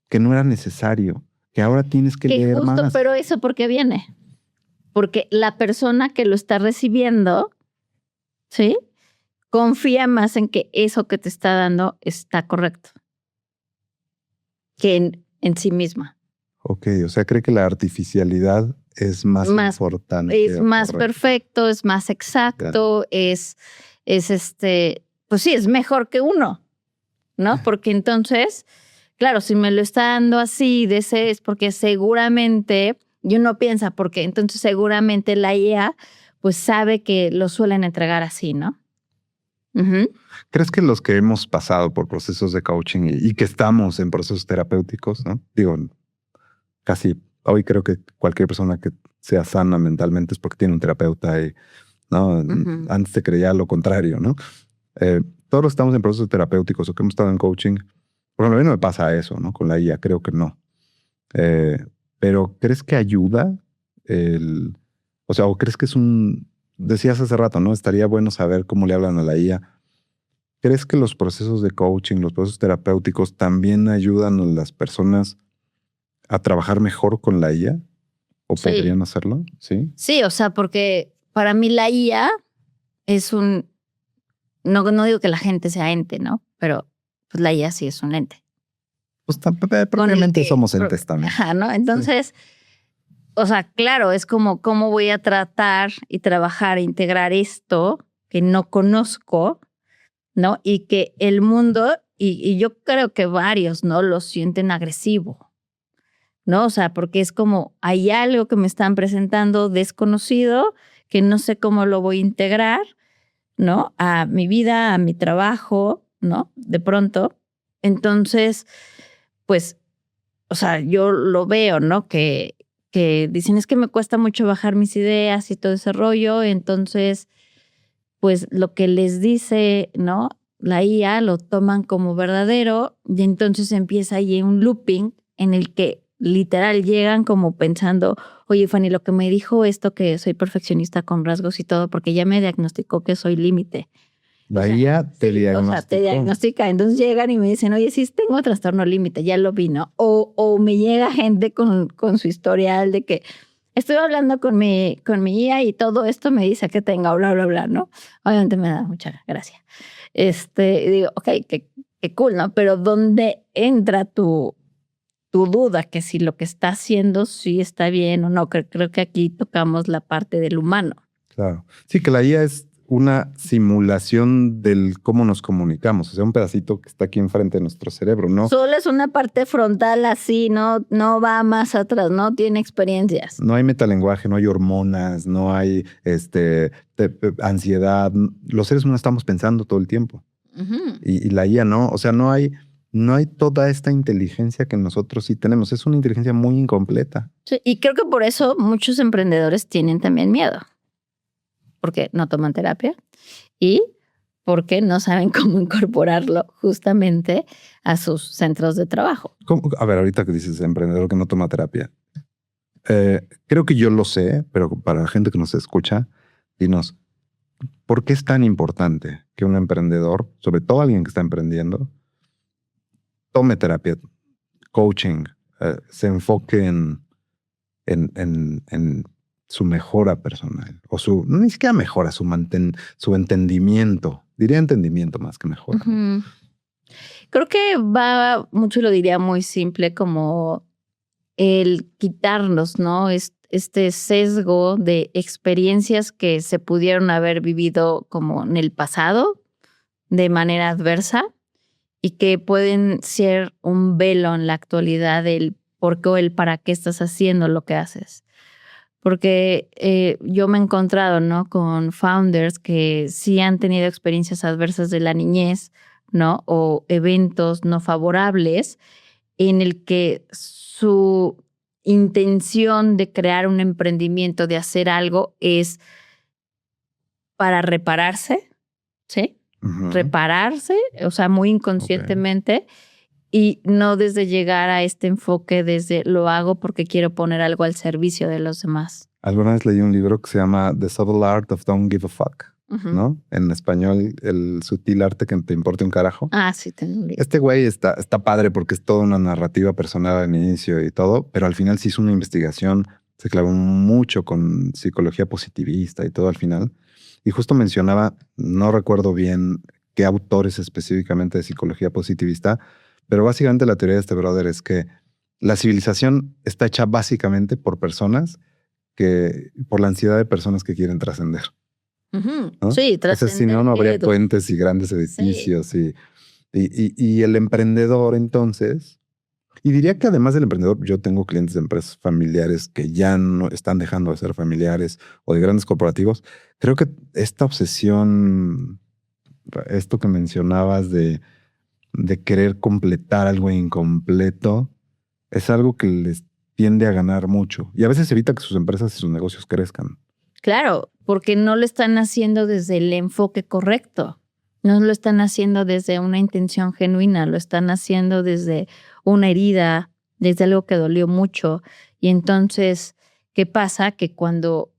que no era necesario, que ahora tienes que leer justo, más. Pero eso ¿por qué viene? Porque la persona que lo está recibiendo, ¿sí? Confía más en que eso que te está dando está correcto que en sí misma. Ok, o sea, cree que la artificialidad es más importante. Es más perfecto, es más exacto, es pues sí, es mejor que uno, ¿no? Porque entonces, claro, si me lo está dando así, de ese, es porque seguramente, y uno piensa, porque entonces seguramente la IA pues sabe que lo suelen entregar así, ¿no? ¿Crees que los que hemos pasado por procesos de coaching y que estamos en procesos terapéuticos, ¿no? Digo, casi hoy creo que cualquier persona que sea sana mentalmente es porque tiene un terapeuta y, ¿no? Antes se creía lo contrario, ¿no? Todos estamos en procesos terapéuticos o que hemos estado en coaching. Por ejemplo, a mí no me pasa eso, ¿no? Con la IA, creo que no. Pero ¿crees que ayuda? O sea, ¿o crees que es decías hace rato, ¿no? Estaría bueno saber cómo le hablan a la IA. ¿Crees que los procesos de coaching, los procesos terapéuticos también ayudan a las personas a trabajar mejor con la IA? ¿O podrían hacerlo? Sí. Sí, o sea, porque para mí la IA es no digo que la gente sea ente, ¿no? Pero pues la IA sí es un ente. Pues probablemente somos entes también. Ajá, ¿no? Entonces, o sea, claro, es como cómo voy a tratar y trabajar, integrar esto que no conozco, ¿no? Y que el mundo, y yo creo que varios, ¿no? Lo sienten agresivo, ¿no? O sea, porque es como, hay algo que me están presentando desconocido, que no sé cómo lo voy a integrar, ¿no? A mi vida, a mi trabajo, ¿no? De pronto. Entonces, pues, o sea, yo lo veo, ¿no? Que dicen, es que me cuesta mucho bajar mis ideas y todo ese rollo. Entonces, pues lo que les dice, ¿no? La IA lo toman como verdadero y entonces empieza ahí un looping en el que literal llegan como pensando, oye, Fanny, lo que me dijo esto que soy perfeccionista con rasgos y todo, porque ya me diagnosticó que soy límite. La IA te diagnostica. O sea, te diagnostica. Entonces llegan y me dicen, oye, sí, tengo trastorno límite, ya lo vi, ¿no? O me llega gente con su historial de que estoy hablando con mi IA y todo esto me dice que tenga bla, bla, bla, ¿no? Obviamente me da mucha gracia. Digo, ok, qué cool, ¿no? Pero ¿dónde entra tu duda que si lo que está haciendo sí está bien o no? Creo que aquí tocamos la parte del humano. Claro. Sí, que la IA es una simulación del cómo nos comunicamos, o sea, un pedacito que está aquí enfrente de nuestro cerebro, ¿no? Solo es una parte frontal así, no va más atrás, no tiene experiencias. No hay metalenguaje, no hay hormonas, no hay ansiedad. Los seres humanos estamos pensando todo el tiempo. Y la IA no, o sea, no hay toda esta inteligencia que nosotros sí tenemos. Es una inteligencia muy incompleta. Sí, y creo que por eso muchos emprendedores tienen también miedo. Porque no toman terapia y porque no saben cómo incorporarlo justamente a sus centros de trabajo. A ver, ahorita que dices emprendedor que no toma terapia, creo que yo lo sé, pero para la gente que nos escucha, dinos, ¿por qué es tan importante que un emprendedor, sobre todo alguien que está emprendiendo, tome terapia, coaching, se enfoque en su mejora personal o ni siquiera mejora, su entendimiento? Diría entendimiento más que mejora. Creo que va mucho, lo diría muy simple, como el quitarnos, ¿no? Este sesgo de experiencias que se pudieron haber vivido como en el pasado, de manera adversa y que pueden ser un velo en la actualidad del por qué o el para qué estás haciendo lo que haces. Porque yo me he encontrado, ¿no?, con founders que sí han tenido experiencias adversas de la niñez, ¿no?, o eventos no favorables en el que su intención de crear un emprendimiento, de hacer algo, es para repararse, ¿sí? Repararse, o sea, muy inconscientemente, y no desde llegar a este enfoque desde lo hago porque quiero poner algo al servicio de los demás. Alguna vez leí un libro que se llama The Subtle Art of Don't Give a Fuck, ¿no? En español, el sutil arte que te importe un carajo. Ah, sí, tengo un libro. Este güey está padre porque es toda una narrativa personal al inicio y todo, pero al final sí hizo una investigación, se clavó mucho con psicología positivista y todo al final. Y justo mencionaba, no recuerdo bien qué autores específicamente de psicología positivista, pero básicamente la teoría de este brother es que la civilización está hecha básicamente por personas por la ansiedad de personas que quieren trascender. ¿No? Sí, trascender. O sea, si no, no habría puentes y grandes edificios. Sí. Y el emprendedor entonces, y diría que además del emprendedor, yo tengo clientes de empresas familiares que ya no están dejando de ser familiares o de grandes corporativos. Creo que esta obsesión, esto que mencionabas de querer completar algo incompleto, es algo que les tiende a ganar mucho y a veces evita que sus empresas y sus negocios crezcan. Claro, porque no lo están haciendo desde el enfoque correcto. No lo están haciendo desde una intención genuina, lo están haciendo desde una herida, desde algo que dolió mucho. Y entonces, ¿qué pasa? Que cuando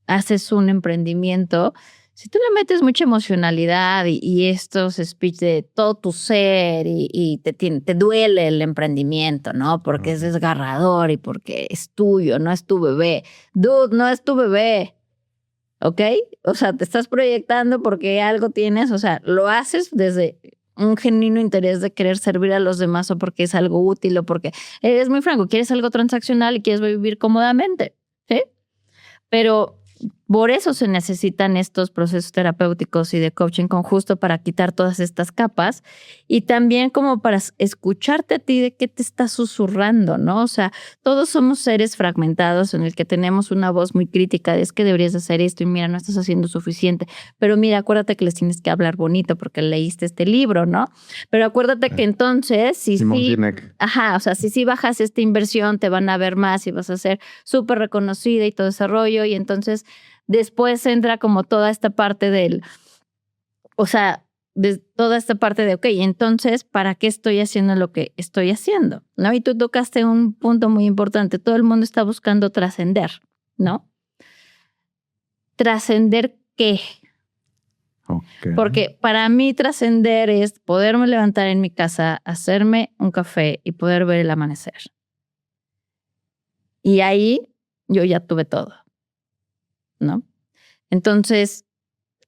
haces un emprendimiento, si tú le metes mucha emocionalidad y estos speech de todo tu ser y te duele el emprendimiento, ¿no? Porque es desgarrador y porque es tuyo, no es tu bebé. Dude, no es tu bebé. ¿Ok? O sea, te estás proyectando porque algo tienes, o sea, lo haces desde un genuino interés de querer servir a los demás o porque es algo útil o porque eres muy franco, quieres algo transaccional y quieres vivir cómodamente, ¿sí? Pero por eso se necesitan estos procesos terapéuticos y de coaching con justo para quitar todas estas capas y también como para escucharte a ti de qué te estás susurrando, ¿no? O sea, todos somos seres fragmentados en el que tenemos una voz muy crítica de es que deberías hacer esto y mira, no estás haciendo suficiente. Pero mira, acuérdate que les tienes que hablar bonito porque leíste este libro, ¿no? Pero acuérdate que entonces, si sí bajas esta inversión, te van a ver más y vas a ser súper reconocida y todo ese rollo y entonces después entra como toda esta parte de toda esta parte de, ok, entonces, ¿para qué estoy haciendo lo que estoy haciendo? ¿No? Y tú tocaste un punto muy importante. Todo el mundo está buscando trascender, ¿no? ¿Trascender qué? Okay. Porque para mí trascender es poderme levantar en mi casa, hacerme un café y poder ver el amanecer. Y ahí yo ya tuve todo, ¿no? Entonces,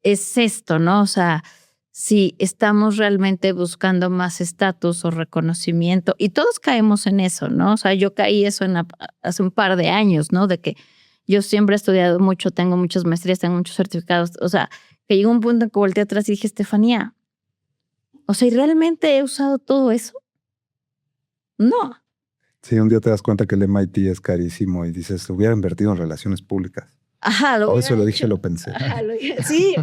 es esto, ¿no? O sea, si estamos realmente buscando más estatus o reconocimiento, y todos caemos en eso, ¿no? O sea, yo caí eso hace un par de años, ¿no? De que yo siempre he estudiado mucho, tengo muchas maestrías, tengo muchos certificados, o sea, que llegó un punto en que volteé atrás y dije, Estefanía, o sea, ¿y realmente he usado todo eso? No. Sí, un día te das cuenta que el MIT es carísimo y dices, hubiera invertido en relaciones públicas. Ajá, eso lo dije, lo pensé. Ajá, sí,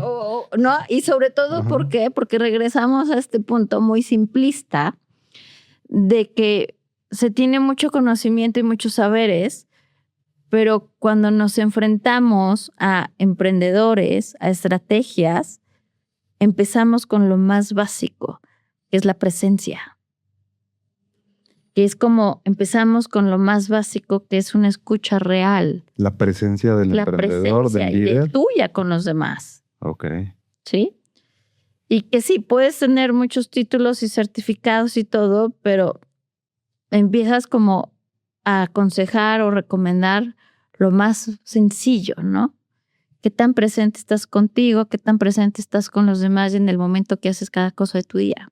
no, y sobre todo, ¿por qué? Porque regresamos a este punto muy simplista de que se tiene mucho conocimiento y muchos saberes, pero cuando nos enfrentamos a emprendedores, a estrategias, empezamos con lo más básico, que es la presencia. Que es como empezamos con lo más básico, que es una escucha real. La presencia del emprendedor, del líder. Y tuya con los demás. Ok. ¿Sí? Y que sí, puedes tener muchos títulos y certificados y todo, pero empiezas como a aconsejar o recomendar lo más sencillo, ¿no? ¿Qué tan presente estás contigo? ¿Qué tan presente estás con los demás en el momento que haces cada cosa de tu día?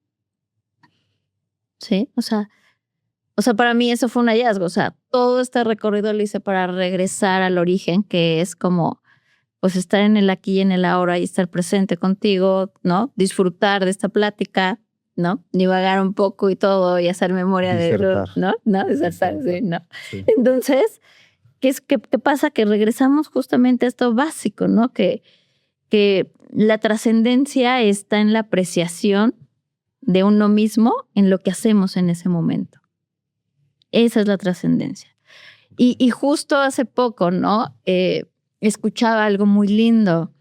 ¿Sí? O sea, para mí eso fue un hallazgo. O sea, todo este recorrido lo hice para regresar al origen, que es como pues estar en el aquí y en el ahora y estar presente contigo, ¿no? Disfrutar de esta plática, ¿no? Divagar un poco y todo y hacer memoria Disertar. de, ¿no? Disertar, sí, ¿no? Sí. Entonces, ¿qué pasa? Que regresamos justamente a esto básico, ¿no? Que la trascendencia está en la apreciación de uno mismo en lo que hacemos en ese momento. Esa es la trascendencia. Y justo hace poco, ¿no? Escuchaba algo muy lindo.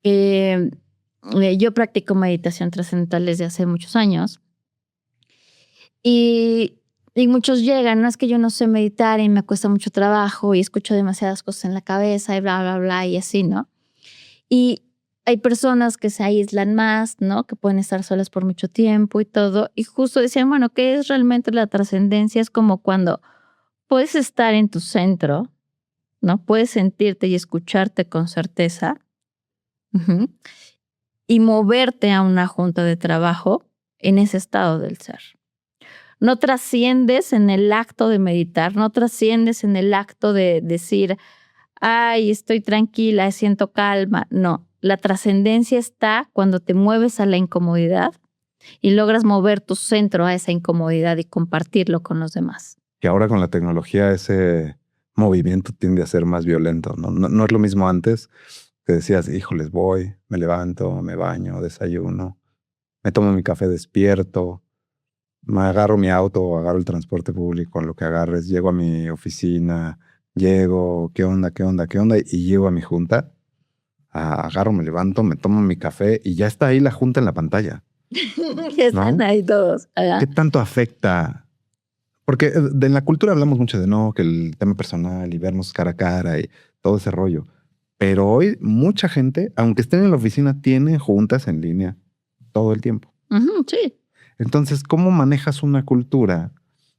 Yo practico meditación trascendental desde hace muchos años. Y muchos llegan, no es que yo no sé meditar y me cuesta mucho trabajo y escucho demasiadas cosas en la cabeza y bla, bla, bla y así, ¿no? Y hay personas que se aíslan más, ¿no? Que pueden estar solas por mucho tiempo y todo. Y justo decían, bueno, ¿qué es realmente la trascendencia? Es como cuando puedes estar en tu centro, ¿no? Puedes sentirte y escucharte con certeza, uh-huh, y moverte a una junta de trabajo en ese estado del ser. No trasciendes en el acto de meditar, no trasciendes en el acto de decir, ay, estoy tranquila, siento calma. No, la trascendencia está cuando te mueves a la incomodidad y logras mover tu centro a esa incomodidad y compartirlo con los demás. Que ahora con la tecnología ese movimiento tiende a ser más violento, ¿no? No es lo mismo antes que decías, híjoles, voy, me levanto, me baño, desayuno, me tomo mi café despierto, me agarro mi auto o agarro el transporte público, lo que agarres, llego a mi oficina, llego, ¿qué onda? Y llego a mi junta, agarro, me levanto, me tomo mi café y ya está ahí la junta en la pantalla. Están, ¿no?, ahí todos. ¿Qué tanto afecta? Porque en la cultura hablamos mucho de no, que el tema personal y vernos cara a cara y todo ese rollo. Pero hoy mucha gente, aunque estén en la oficina, tiene juntas en línea todo el tiempo. Uh-huh, sí. Entonces, ¿cómo manejas una cultura?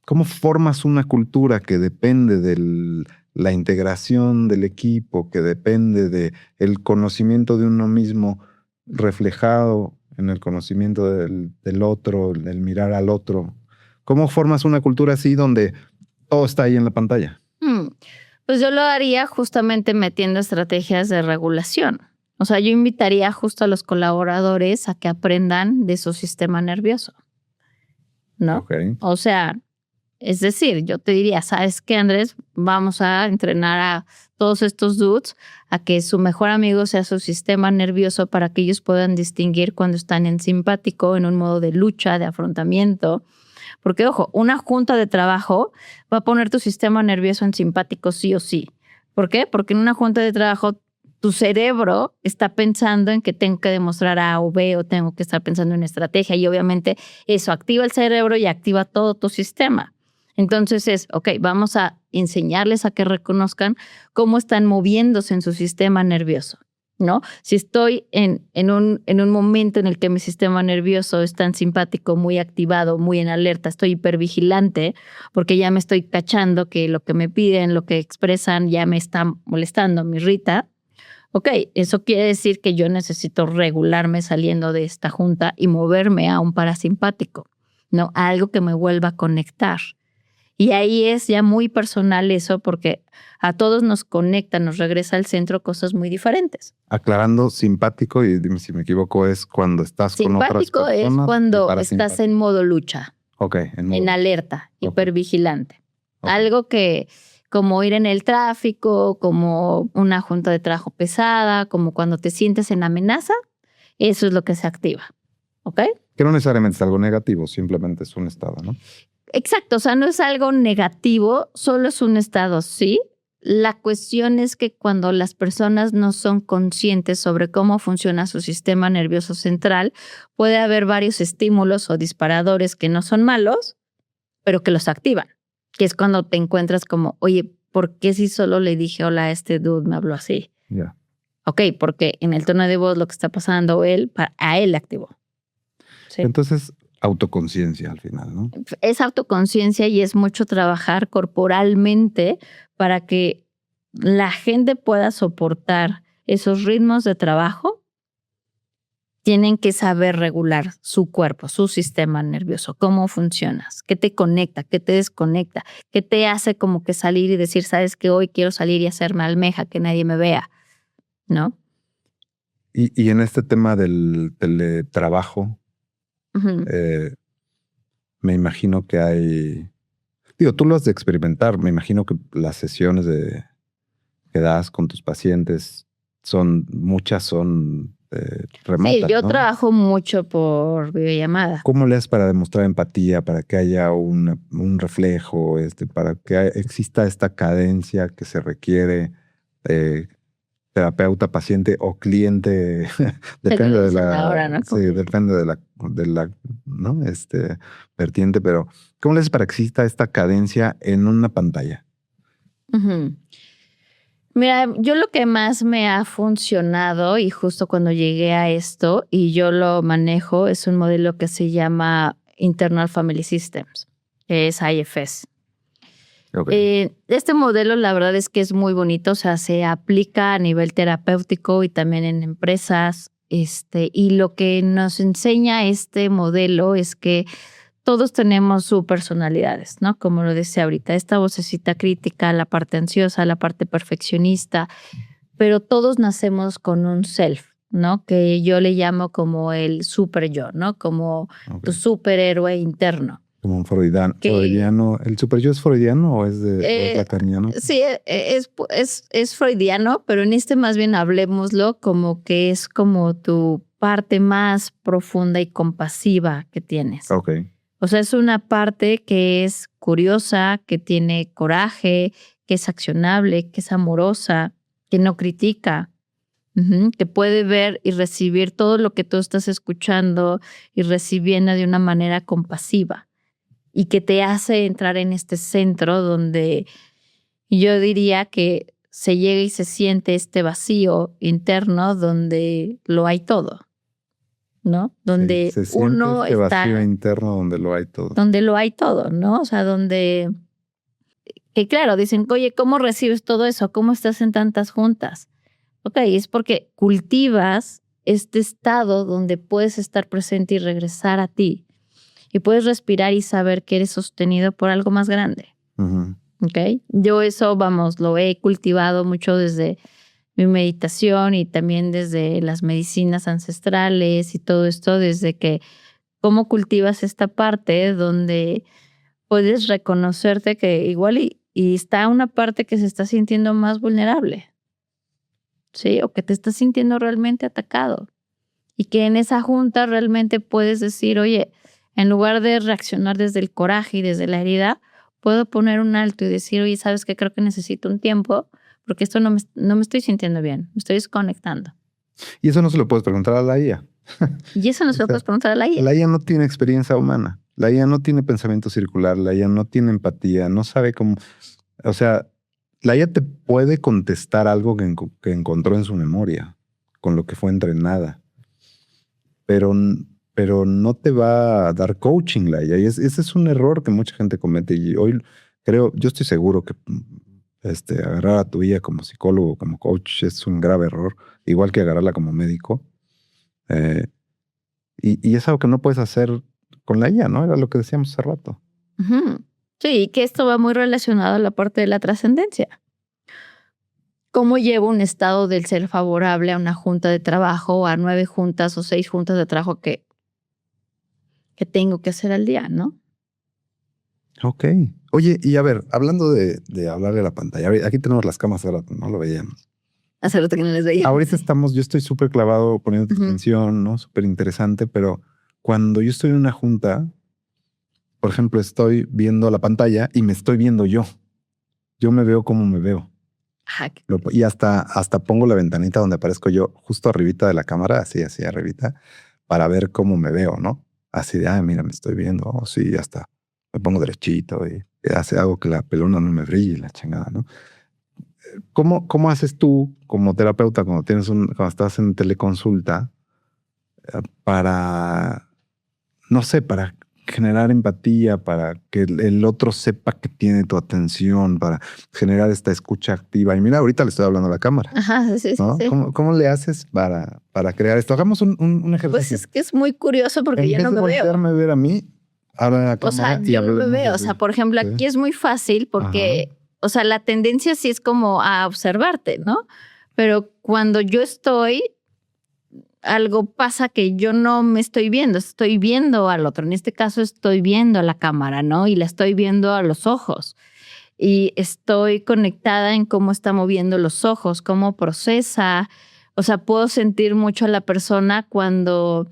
¿Cómo formas una cultura que depende de la integración del equipo, que depende del conocimiento de uno mismo reflejado en el conocimiento del otro, del mirar al otro? ¿Cómo formas una cultura así donde todo está ahí en la pantalla? Pues yo lo haría justamente metiendo estrategias de regulación. O sea, yo invitaría justo a los colaboradores a que aprendan de su sistema nervioso, ¿no? Okay. O sea, es decir, yo te diría, ¿sabes qué, Andrés? Vamos a entrenar a todos estos dudes a que su mejor amigo sea su sistema nervioso para que ellos puedan distinguir cuando están en simpático, en un modo de lucha, de afrontamiento. Porque, ojo, una junta de trabajo va a poner tu sistema nervioso en simpático sí o sí. ¿Por qué? Porque en una junta de trabajo tu cerebro está pensando en que tengo que demostrar A o B o tengo que estar pensando en estrategia y obviamente eso activa el cerebro y activa todo tu sistema. Entonces vamos a enseñarles a que reconozcan cómo están moviéndose en su sistema nervioso, ¿no? Si estoy en un momento en el que mi sistema nervioso es tan simpático, muy activado, muy en alerta, estoy hipervigilante porque ya me estoy cachando que lo que me piden, lo que expresan ya me está molestando, me irrita. Eso quiere decir que yo necesito regularme saliendo de esta junta y moverme a un parasimpático, ¿no? A algo que me vuelva a conectar. Y ahí es ya muy personal eso porque a todos nos conecta, nos regresa al centro cosas muy diferentes. Aclarando, simpático, y dime si me equivoco, es cuando estás con otras personas. Simpático es cuando estás en modo lucha. En alerta, hipervigilante. Algo que como ir en el tráfico, como una junta de trabajo pesada, como cuando te sientes en amenaza, eso es lo que se activa. Que no necesariamente es algo negativo, simplemente es un estado, ¿no? Exacto, o sea, no es algo negativo, solo es un estado, sí. La cuestión es que cuando las personas no son conscientes sobre cómo funciona su sistema nervioso central, puede haber varios estímulos o disparadores que no son malos, pero que los activan. Que es cuando te encuentras como, oye, ¿por qué si solo le dije hola a este dude me habló así? Ya. Porque en el tono de voz lo que está pasando a él le activó. Sí. Entonces, autoconciencia al final, ¿no? Es autoconciencia y es mucho trabajar corporalmente para que la gente pueda soportar esos ritmos de trabajo. Tienen que saber regular su cuerpo, su sistema nervioso, cómo funcionas, qué te conecta, qué te desconecta, qué te hace como que salir y decir, sabes que hoy quiero salir y hacerme almeja, que nadie me vea. ¿no? Y en este tema del teletrabajo, Ujú. me imagino que hay... Digo, tú lo has de experimentar. Me imagino que las sesiones que das con tus pacientes muchas son Sí, remotas, yo ¿no? trabajo mucho por videollamada. ¿Cómo le haces para demostrar empatía, para que haya un reflejo, para que exista esta cadencia que se requiere, eh, terapeuta, paciente o cliente? Lo que Depende de dicen ahora, la, ¿no? sí, depende de la, ¿no? Vertiente, pero ¿cómo le haces para que exista esta cadencia en una pantalla? Ujú. Mira, yo lo que más me ha funcionado y justo cuando llegué a esto y yo lo manejo es un modelo que se llama Internal Family Systems, que es IFS. Ok. Este modelo la verdad es que es muy bonito, o sea, se aplica a nivel terapéutico y también en empresas. Y lo que nos enseña este modelo es que todos tenemos sus personalidades, ¿no? Como lo decía ahorita, esta vocecita crítica, la parte ansiosa, la parte perfeccionista, pero todos nacemos con un self, ¿no? Que yo le llamo como el super yo, ¿no? Como Ok. tu superhéroe interno. Como un Que freudiano. ¿El super yo es freudiano o es lacaniano? sí, es freudiano, pero en este más bien hablemoslo como que es como tu parte más profunda y compasiva que tienes. Ok. O sea, es una parte que es curiosa, que tiene coraje, que es accionable, que es amorosa, que no critica, que puede ver y recibir todo lo que tú estás escuchando y recibiendo de una manera compasiva y que te hace entrar en este centro donde yo diría que se llega y se siente este vacío interno donde lo hay todo, ¿no? Donde Se siente uno este vacío está, interno donde lo hay todo. donde lo hay todo, ¿no? O sea, donde, que claro, dicen, oye, ¿cómo recibes todo eso? ¿Cómo estás en tantas juntas? Ok, es porque cultivas este estado donde puedes estar presente y regresar a ti. Y puedes respirar y saber que eres sostenido por algo más grande. Ujú. ¿Ok? Yo eso, vamos, lo he cultivado mucho desde mi meditación y también desde las medicinas ancestrales y todo esto, desde que cómo cultivas esta parte donde puedes reconocerte que igual y está una parte que se está sintiendo más vulnerable, ¿sí? O que te estás sintiendo realmente atacado. Y que en esa junta realmente puedes decir, oye, en lugar de reaccionar desde el coraje y desde la herida, puedo poner un alto y decir, oye, ¿sabes qué? Creo que necesito un tiempo porque esto no me estoy sintiendo bien, me estoy desconectando. Y eso no se lo puedes preguntar a la IA. Y eso no O se lo sea, puedes preguntar a la IA. la IA no tiene experiencia humana. La IA no tiene pensamiento circular. La IA no tiene empatía. No sabe cómo. O sea, la IA te puede contestar algo que encontró en su memoria, con lo que fue entrenada. Pero, pero no te va a dar coaching la IA. Y ese es un error que mucha gente comete. Y hoy yo estoy seguro que agarrar a tu IA como psicólogo, como coach, es un grave error, igual que agarrarla como médico. Eh, y es algo que no puedes hacer con la IA, ¿no? Era lo que decíamos hace rato. Ujú. Sí, que esto va muy relacionado a la parte de la trascendencia. ¿Cómo llevo un estado del ser favorable a una junta de trabajo o a 9 juntas o 6 juntas de trabajo que tengo que hacer al día, ¿no? Ok. Oye, y a ver, hablando de hablarle a la pantalla, aquí tenemos las cámaras ahora, no lo veíamos. Hace rato que no les veía. Ahorita yo estoy súper clavado poniendo Ujú. atención, ¿no? Súper interesante, pero cuando yo estoy en una junta, por ejemplo, estoy viendo la pantalla y me estoy viendo yo. Yo me veo como me veo. Ajá, Y hasta pongo la ventanita donde aparezco yo justo arribita de la cámara, así arribita, para ver cómo me veo, ¿no? Así de, mira, me estoy viendo. O sí, hasta me pongo derechito y hace algo que la pelona no me brille, la chingada, ¿no? ¿Cómo haces tú como terapeuta cuando estás en teleconsulta para, no sé, para generar empatía, para que el otro sepa que tiene tu atención, para generar esta escucha activa? Y mira, ahorita le estoy hablando a la cámara, ajá, sí, sí, ¿no? sí. ¿Cómo le haces para crear esto? Hagamos un ejercicio. Pues es que es muy curioso porque En yo vez no de me veo. voltearme a ver a mí, habla a la O sea, cámara y yo no me hablemos veo. O así. sea, por ejemplo, Sí. aquí es muy fácil porque, Ajá. o sea, la tendencia sí es como a observarte, ¿no? pero cuando yo estoy, algo pasa que yo no me estoy viendo al otro. En este caso estoy viendo a la cámara, ¿no? Y la estoy viendo a los ojos. Y estoy conectada en cómo está moviendo los ojos, cómo procesa. O sea, puedo sentir mucho a la persona cuando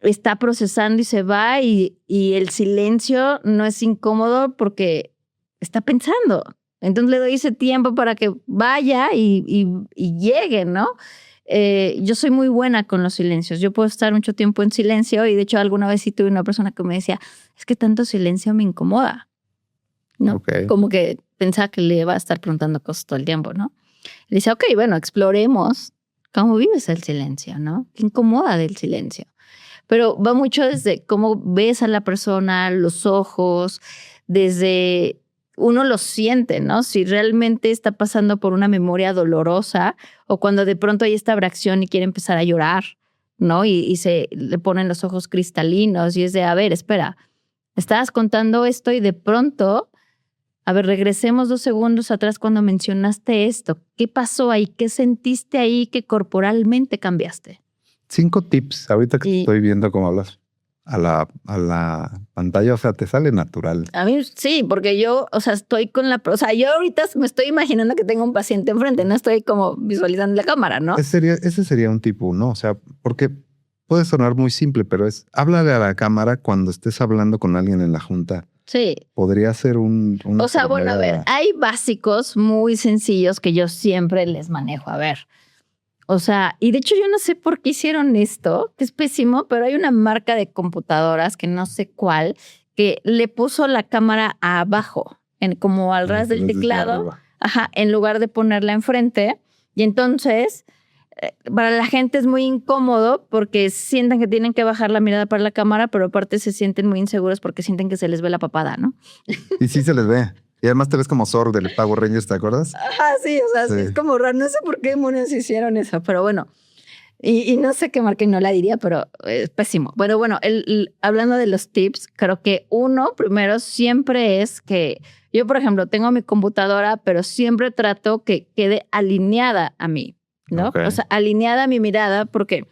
está procesando y se va y el silencio no es incómodo porque está pensando. Entonces le doy ese tiempo para que vaya y llegue, ¿no? Yo soy muy buena con los silencios. Yo puedo estar mucho tiempo en silencio y de hecho alguna vez sí tuve una persona que me decía, es que tanto silencio me incomoda, ¿no? Okay. Como que pensaba que le iba a estar preguntando cosas todo el tiempo, ¿no? Le dice, ok, bueno, exploremos cómo vives el silencio, ¿no? ¿Qué incomoda del silencio? Pero va mucho desde cómo ves a la persona, los ojos, desde uno lo siente, ¿no? Si realmente está pasando por una memoria dolorosa o cuando de pronto hay esta abracción y quiere empezar a llorar, ¿no? Y se le ponen los ojos cristalinos y es de, a ver, espera, estabas contando esto y de pronto, a ver, regresemos 2 segundos atrás cuando mencionaste esto. ¿Qué pasó ahí? ¿Qué sentiste ahí que corporalmente cambiaste? 5 tips, ahorita que te estoy viendo cómo hablas a la pantalla, o sea, te sale natural. A mí sí, porque yo, o sea, estoy con o sea, yo ahorita me estoy imaginando que tengo un paciente enfrente, no estoy como visualizando la cámara, ¿no? Ese sería un tipo 1, o sea, porque puede sonar muy simple, pero es, háblale a la cámara cuando estés hablando con alguien en la junta. Sí. Podría ser o sea, bueno, a ver, hay básicos muy sencillos que yo siempre les manejo. A ver, o sea, y de hecho yo no sé por qué hicieron esto, que es pésimo, pero hay una marca de computadoras, que no sé cuál, que le puso la cámara abajo, como al ras del teclado, ajá, en lugar de ponerla enfrente. Y entonces, para la gente es muy incómodo porque sienten que tienen que bajar la mirada para la cámara, pero aparte se sienten muy inseguros porque sienten que se les ve la papada, ¿no? Y sí se les ve. Y además te ves como Zorro del Power Rangers, ¿te acuerdas? Ajá, sí, o sea, sí. Es como raro. No sé por qué demonios hicieron eso, pero bueno. Y no sé qué marca y no la diría, pero es pésimo. Bueno, hablando de los tips, creo que uno primero siempre es que yo, por ejemplo, tengo mi computadora, pero siempre trato que quede alineada a mí, ¿no? Okay. O sea, alineada a mi mirada, porque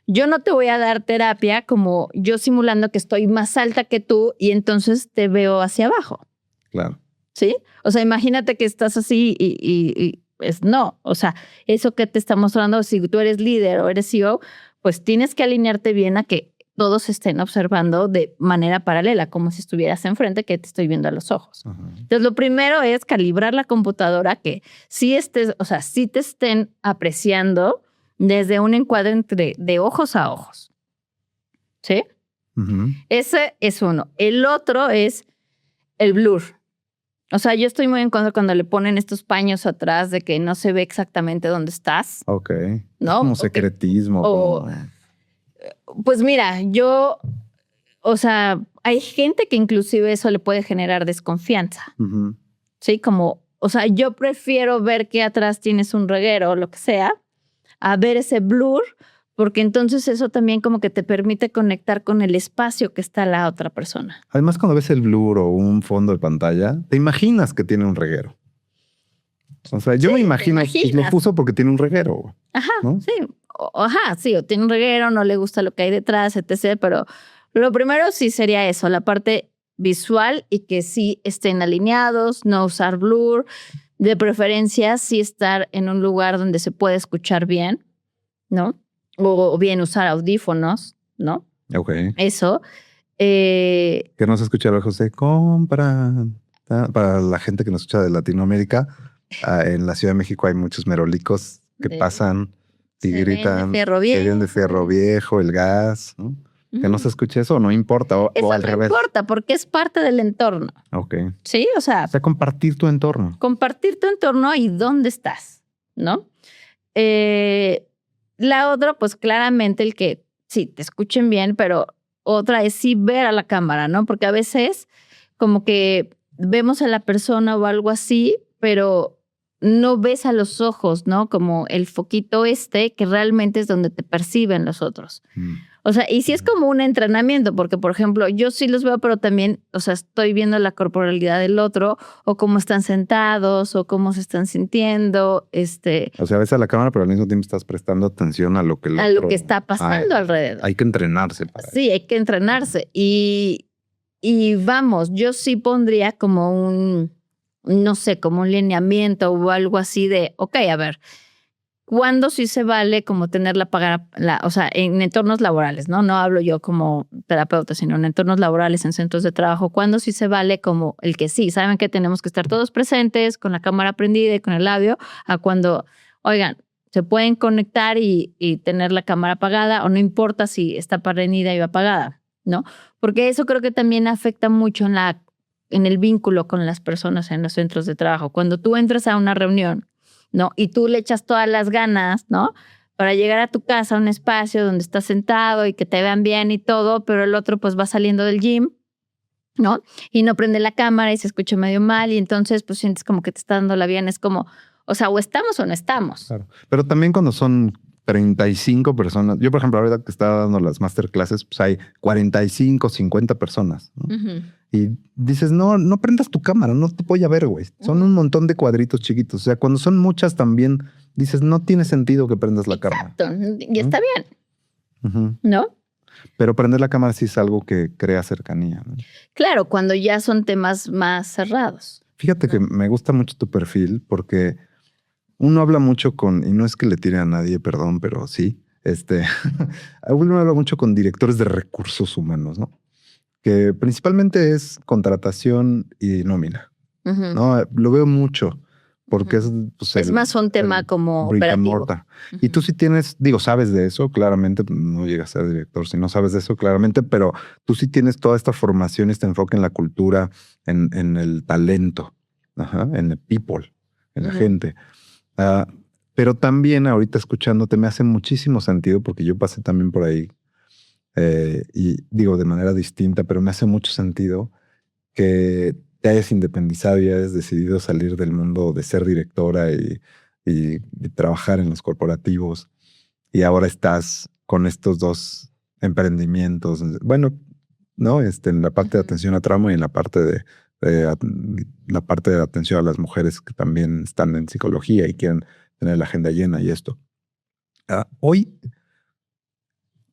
yo no te voy a dar terapia como yo simulando que estoy más alta que tú y entonces te veo hacia abajo. Claro. ¿Sí? O sea, imagínate que estás así y pues no. O sea, eso que te está mostrando, si tú eres líder o eres CEO, pues tienes que alinearte bien a que todos estén observando de manera paralela, como si estuvieras enfrente, que te estoy viendo a los ojos. Entonces, lo primero es calibrar la computadora, que sí te estén apreciando desde un encuadre de ojos a ojos. ¿Sí? Ese es uno. El otro es el blur. O sea, yo estoy muy en contra cuando le ponen estos paños atrás de que no se ve exactamente dónde estás. Ok. ¿No? Es como secretismo. Pues mira, o sea, hay gente que inclusive eso le puede generar desconfianza. Sí, como, o sea, yo prefiero ver que atrás tienes un reguero o lo que sea, a ver ese blur, porque entonces eso también como que te permite conectar con el espacio que está la otra persona. Además, cuando ves el blur o un fondo de pantalla, te imaginas que tiene un reguero. O sea, yo me imagino que lo puso porque tiene un reguero. Ajá, ¿no? sí. Sí, o tiene un reguero, no le gusta lo que hay detrás, etc. Pero lo primero sí sería eso, la parte visual y que sí estén alineados, no usar blur. De preferencia, sí estar en un lugar donde se puede escuchar bien, ¿no? O bien usar audífonos, ¿no? Ok. Eso. Que no se escucha lejos de compra. Para la gente que nos escucha de Latinoamérica, en la Ciudad de México hay muchos merolicos que pasan y gritan que vienen de Fierro Viejo, el gas, ¿no? Que no se escuche eso, no importa, o al revés. No importa, porque es parte del entorno. Ok. Sí, o sea, compartir tu entorno. Compartir tu entorno y dónde estás, ¿no? La otra, pues claramente el que sí, te escuchen bien, pero otra es sí ver a la cámara, ¿no? Porque a veces como que vemos a la persona o algo así, pero no ves a los ojos, ¿no? Como el foquito que realmente es donde te perciben los otros. O sea, y sí es como un entrenamiento, porque, por ejemplo, yo sí los veo, pero también, o sea, estoy viendo la corporalidad del otro, o cómo están sentados, o cómo se están sintiendo, O sea, ves a la cámara, pero al mismo tiempo estás prestando atención a lo que el a otro... lo que está pasando alrededor. Hay que entrenarse para eso. Sí, hay que entrenarse. Y vamos, yo sí pondría como no sé, como un lineamiento o algo así de, ok, a ver, ¿cuándo sí se vale como tener o sea, en entornos laborales, ¿no? No hablo yo como terapeuta, sino en entornos laborales, en centros de trabajo, ¿cuándo sí se vale como el que sí? Saben que tenemos que estar todos presentes, con la cámara prendida y con el audio, a cuando, oigan, se pueden conectar y tener la cámara apagada, o no importa si está prendida y apagada, ¿no? Porque eso creo que también afecta mucho en el vínculo con las personas en los centros de trabajo. Cuando tú entras a una reunión, ¿no? Y tú le echas todas las ganas, ¿no? Para llegar a tu casa, a un espacio donde estás sentado y que te vean bien y todo, pero el otro pues va saliendo del gym, ¿no? Y no prende la cámara y se escucha medio mal y entonces pues sientes como que te está dando la bien. Es como, o sea, o estamos o no estamos. Claro. Pero también cuando son 35 personas, yo por ejemplo ahorita que estaba dando las masterclasses, pues hay 45, 50 personas, ¿no? Y dices, no prendas tu cámara, no te voy a ver, güey. Son un montón de cuadritos chiquitos. O sea, cuando son muchas también dices, no tiene sentido que prendas la cámara. Exacto. Y está bien, ¿no? Pero prender la cámara sí es algo que crea cercanía, ¿no? Claro, cuando ya son temas más cerrados. Fíjate que me gusta mucho tu perfil porque uno habla mucho y no es que le tire a nadie, perdón, pero sí, uno habla mucho con directores de recursos humanos, ¿no? Que principalmente es contratación y nómina, ¿no? Lo veo mucho porque es... Pues, es más un tema como brick and operativo. mortar. Y tú sí tienes, sabes de eso, claramente, no llegas a ser director si no sabes de eso, claramente, pero tú sí tienes toda esta formación, este enfoque en la cultura, en el talento, en el people, en la gente. Pero también ahorita escuchándote me hace muchísimo sentido porque yo pasé también por ahí y digo de manera distinta, pero me hace mucho sentido que te hayas independizado y hayas decidido salir del mundo de ser directora y trabajar en los corporativos y ahora estás con estos dos emprendimientos. Bueno, ¿no? En la parte de atención a trauma y en la parte la parte de atención a las mujeres que también están en psicología y quieren tener la agenda llena y esto. Hoy,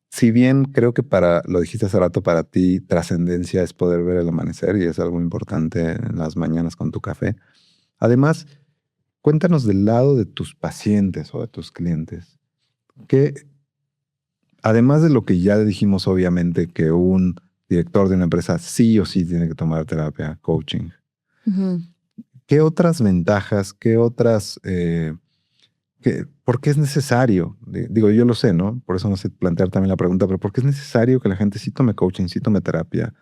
si bien creo que lo dijiste hace rato, para ti trascendencia es poder ver el amanecer y es algo importante en las mañanas con tu café. Además, cuéntanos del lado de tus pacientes o de tus clientes, que además de lo que ya dijimos, obviamente, que un director de una empresa sí o sí tiene que tomar terapia, coaching. ¿Qué otras ventajas, qué otras... ¿por qué es necesario? Digo, yo lo sé, ¿no? Por eso no sé plantear también la pregunta, pero ¿por qué es necesario que la gente sí tome coaching, sí tome terapia,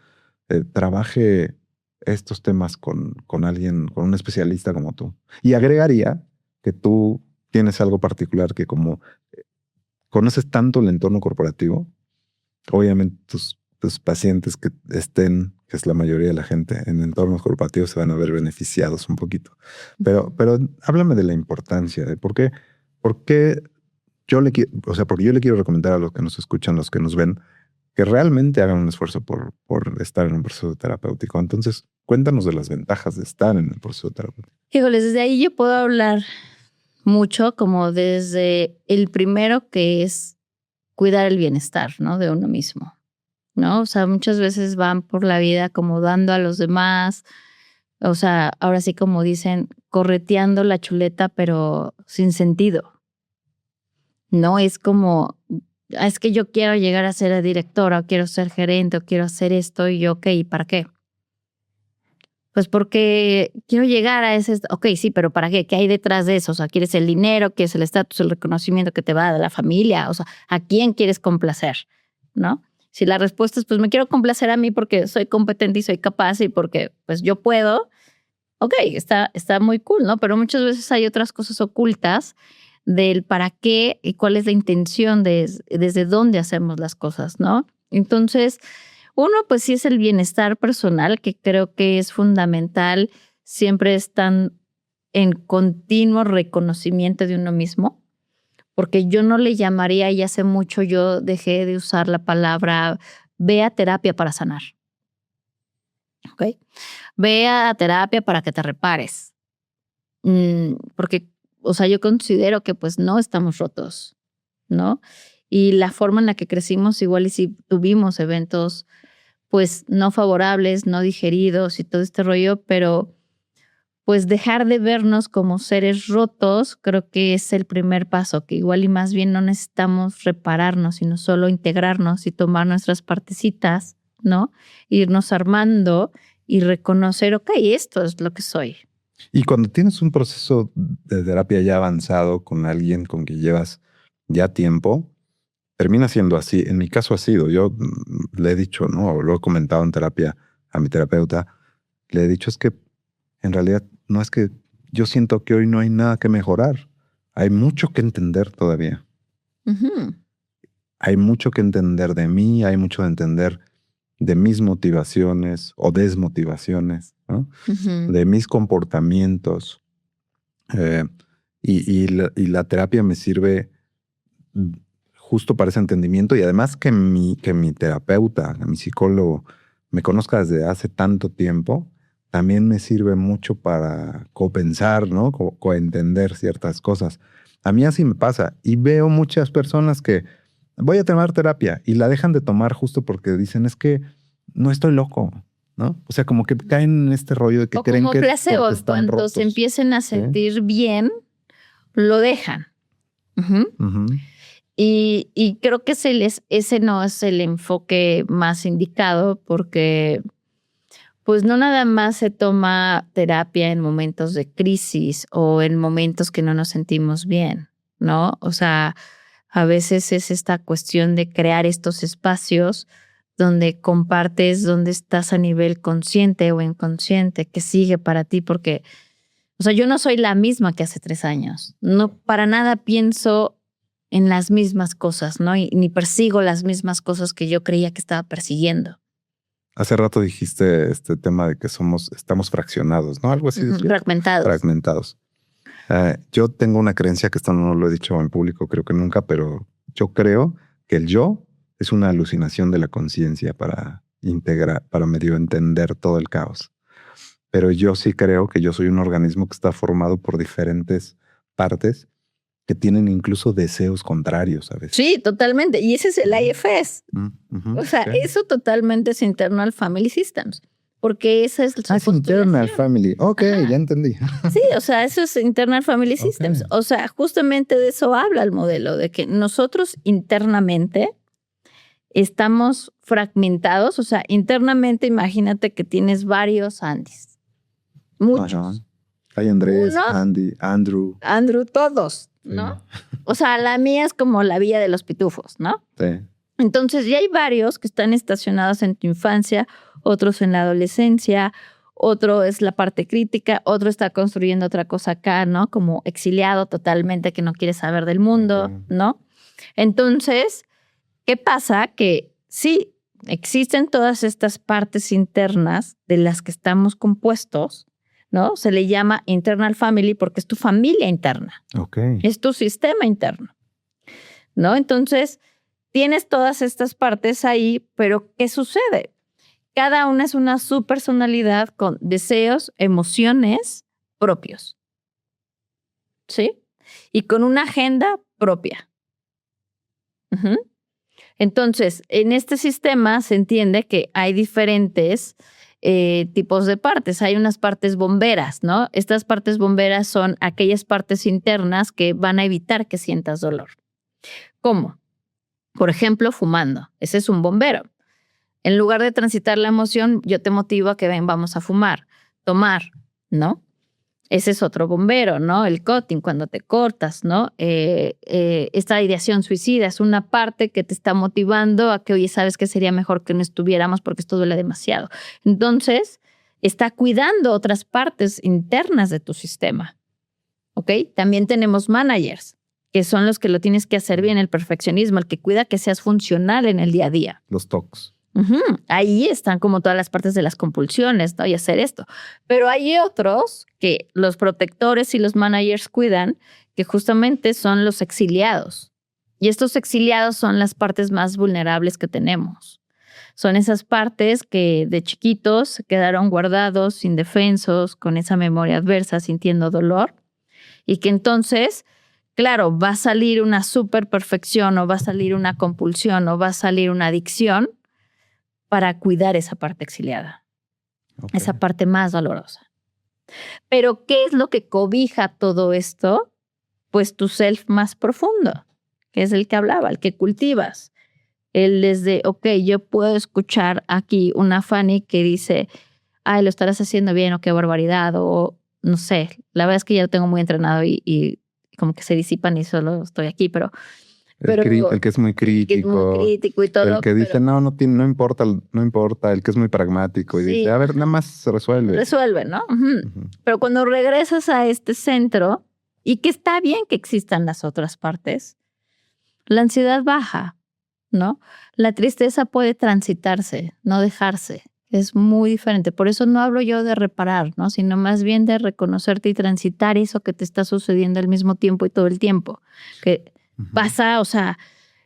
trabaje estos temas con alguien, con un especialista como tú? Y agregaría que tú tienes algo particular que como conoces tanto el entorno corporativo, obviamente tus pacientes que es la mayoría de la gente en entornos corporativos, se van a ver beneficiados un poquito. Pero háblame de la importancia, de por qué porque yo le quiero recomendar a los que nos escuchan, los que nos ven, que realmente hagan un esfuerzo por estar en un proceso terapéutico. Entonces, cuéntanos de las ventajas de estar en el proceso terapéutico. Híjoles, desde ahí yo puedo hablar mucho, como desde el primero, que es cuidar el bienestar, ¿no? De uno mismo, ¿no? O sea, muchas veces van por la vida como dando a los demás, o sea, ahora sí como dicen, correteando la chuleta, pero sin sentido. No es como, es que yo quiero llegar a ser directora, o quiero ser gerente, o quiero hacer esto, y yo, ok, ¿y para qué? Pues porque quiero llegar a ese, ok, sí, pero ¿para qué? ¿Qué hay detrás de eso? O sea, ¿quieres el dinero? ¿Quieres el estatus, el reconocimiento que te va de la familia? O sea, ¿a quién quieres complacer? ¿No? Si la respuesta es, pues me quiero complacer a mí porque soy competente y soy capaz y porque pues yo puedo, ok, está muy cool, ¿no? Pero muchas veces hay otras cosas ocultas del para qué y cuál es la intención desde dónde hacemos las cosas, ¿no? Entonces, uno, pues sí es el bienestar personal, que creo que es fundamental. Siempre están en continuo reconocimiento de uno mismo, porque yo no le llamaría, y hace mucho yo dejé de usar la palabra ve a terapia para sanar. ¿Ok? Ve a terapia para que te repares. Porque, o sea, yo considero que pues no estamos rotos, ¿no? Y la forma en la que crecimos, igual y si tuvimos eventos pues no favorables, no digeridos y todo este rollo, pero pues dejar de vernos como seres rotos creo que es el primer paso, que igual y más bien no necesitamos repararnos, sino solo integrarnos y tomar nuestras partecitas, ¿no? Irnos armando y reconocer, ok, esto es lo que soy. Y cuando tienes un proceso de terapia ya avanzado con alguien con quien llevas ya tiempo, termina siendo así. En mi caso ha sido, yo le he dicho, ¿no? O lo he comentado en terapia a mi terapeuta, le he dicho es que en realidad no es que yo siento que hoy no hay nada que mejorar. Hay mucho que entender todavía. Uh-huh. Hay mucho que entender de mí, hay mucho que entender de mis motivaciones o desmotivaciones, ¿no? Uh-huh. De mis comportamientos. Y la terapia me sirve justo para ese entendimiento y además que mi terapeuta, mi psicólogo, me conozca desde hace tanto tiempo, también me sirve mucho para copensar, ¿no? Coentender ciertas cosas. A mí así me pasa y veo muchas personas que voy a tomar terapia y la dejan de tomar justo porque dicen es que no estoy loco, ¿no? O sea, como que caen en este rollo de que o creen como que placebo, porque están cuando rotos. se empiecen a sentir bien, lo dejan. Uh-huh. Uh-huh. Y creo que ese no es el enfoque más indicado porque pues no nada más se toma terapia en momentos de crisis o en momentos que no nos sentimos bien, ¿no? O sea, a veces es esta cuestión de crear estos espacios donde compartes dónde estás a nivel consciente o inconsciente, que sigue para ti, porque, o sea, yo no soy la misma que hace 3 años. No, para nada pienso en las mismas cosas, ¿no? Y ni persigo las mismas cosas que yo creía que estaba persiguiendo. Hace rato dijiste este tema de que estamos fraccionados, ¿no? Algo así. Fragmentados. Fragmentados. Yo tengo una creencia que esto no lo he dicho en público, creo que nunca, pero yo creo que el yo es una alucinación de la conciencia para integrar, para medio entender todo el caos. Pero yo sí creo que yo soy un organismo que está formado por diferentes partes que tienen incluso deseos contrarios a veces. Sí, totalmente. Y ese es el IFS. Uh-huh. O sea, eso totalmente es Internal Family Systems. Porque esa es es Internal Family. Ok, ya entendí. Sí, o sea, eso es Internal Family Systems. O sea, justamente de eso habla el modelo, de que nosotros internamente estamos fragmentados. O sea, internamente imagínate que tienes varios Andys. Muchos. Ajá. Hay Andrés, Andy, Andrew. Andrew, todos, ¿no? Sí. O sea, la mía es como la vía de los pitufos, ¿no? Sí. Entonces, ya hay varios que están estacionados en tu infancia, otros en la adolescencia, otro es la parte crítica, otro está construyendo otra cosa acá, ¿no? Como exiliado totalmente, que no quiere saber del mundo, ¿no? Entonces, ¿qué pasa? Que sí, existen todas estas partes internas de las que estamos compuestos, ¿no? Se le llama internal family porque es tu familia interna. Okay. Es tu sistema interno, ¿no? Entonces, tienes todas estas partes ahí, pero ¿qué sucede? Cada una es una subpersonalidad con deseos, emociones propios, ¿sí? Y con una agenda propia. Uh-huh. Entonces, en este sistema se entiende que hay diferentes tipos de partes. Hay unas partes bomberas, ¿no? Estas partes bomberas son aquellas partes internas que van a evitar que sientas dolor. ¿Cómo? Por ejemplo, fumando. Ese es un bombero. En lugar de transitar la emoción, yo te motivo a que ven, vamos a fumar, tomar, ¿no? Ese es otro bombero, ¿no? El cutting, cuando te cortas, ¿no? Esta ideación suicida es una parte que te está motivando a que, oye, ¿sabes qué sería mejor que no estuviéramos porque esto duele demasiado? Entonces, está cuidando otras partes internas de tu sistema, ¿ok? También tenemos managers, que son los que lo tienes que hacer bien, el perfeccionismo, el que cuida que seas funcional en el día a día. Los TOCs. Uh-huh. Ahí están como todas las partes de las compulsiones, ¿no? Y hacer esto. Pero hay otros que los protectores y los managers cuidan, que justamente son los exiliados. Y estos exiliados son las partes más vulnerables que tenemos. Son esas partes que de chiquitos se quedaron guardados, indefensos, con esa memoria adversa, sintiendo dolor. Y que entonces, claro, va a salir una superperfección o va a salir una compulsión o va a salir una adicción para cuidar esa parte exiliada, esa parte más dolorosa. Pero, ¿qué es lo que cobija todo esto? Pues tu self más profundo, que es el que hablaba, el que cultivas. El desde, yo puedo escuchar aquí una Fanny que dice, ay, lo estarás haciendo bien o qué barbaridad, o no sé, la verdad es que ya lo tengo muy entrenado y como que se disipan y solo estoy aquí, pero el que es muy crítico, y todo. El que dice, no importa, el que es muy pragmático y sí, dice, a ver, nada más se resuelve. Resuelve, ¿no? Pero cuando regresas a este centro, y que está bien que existan las otras partes, la ansiedad baja, ¿no? La tristeza puede transitarse, no dejarse. Es muy diferente. Por eso no hablo yo de reparar, ¿no? Sino más bien de reconocerte y transitar eso que te está sucediendo al mismo tiempo y todo el tiempo. Que pasa, o sea,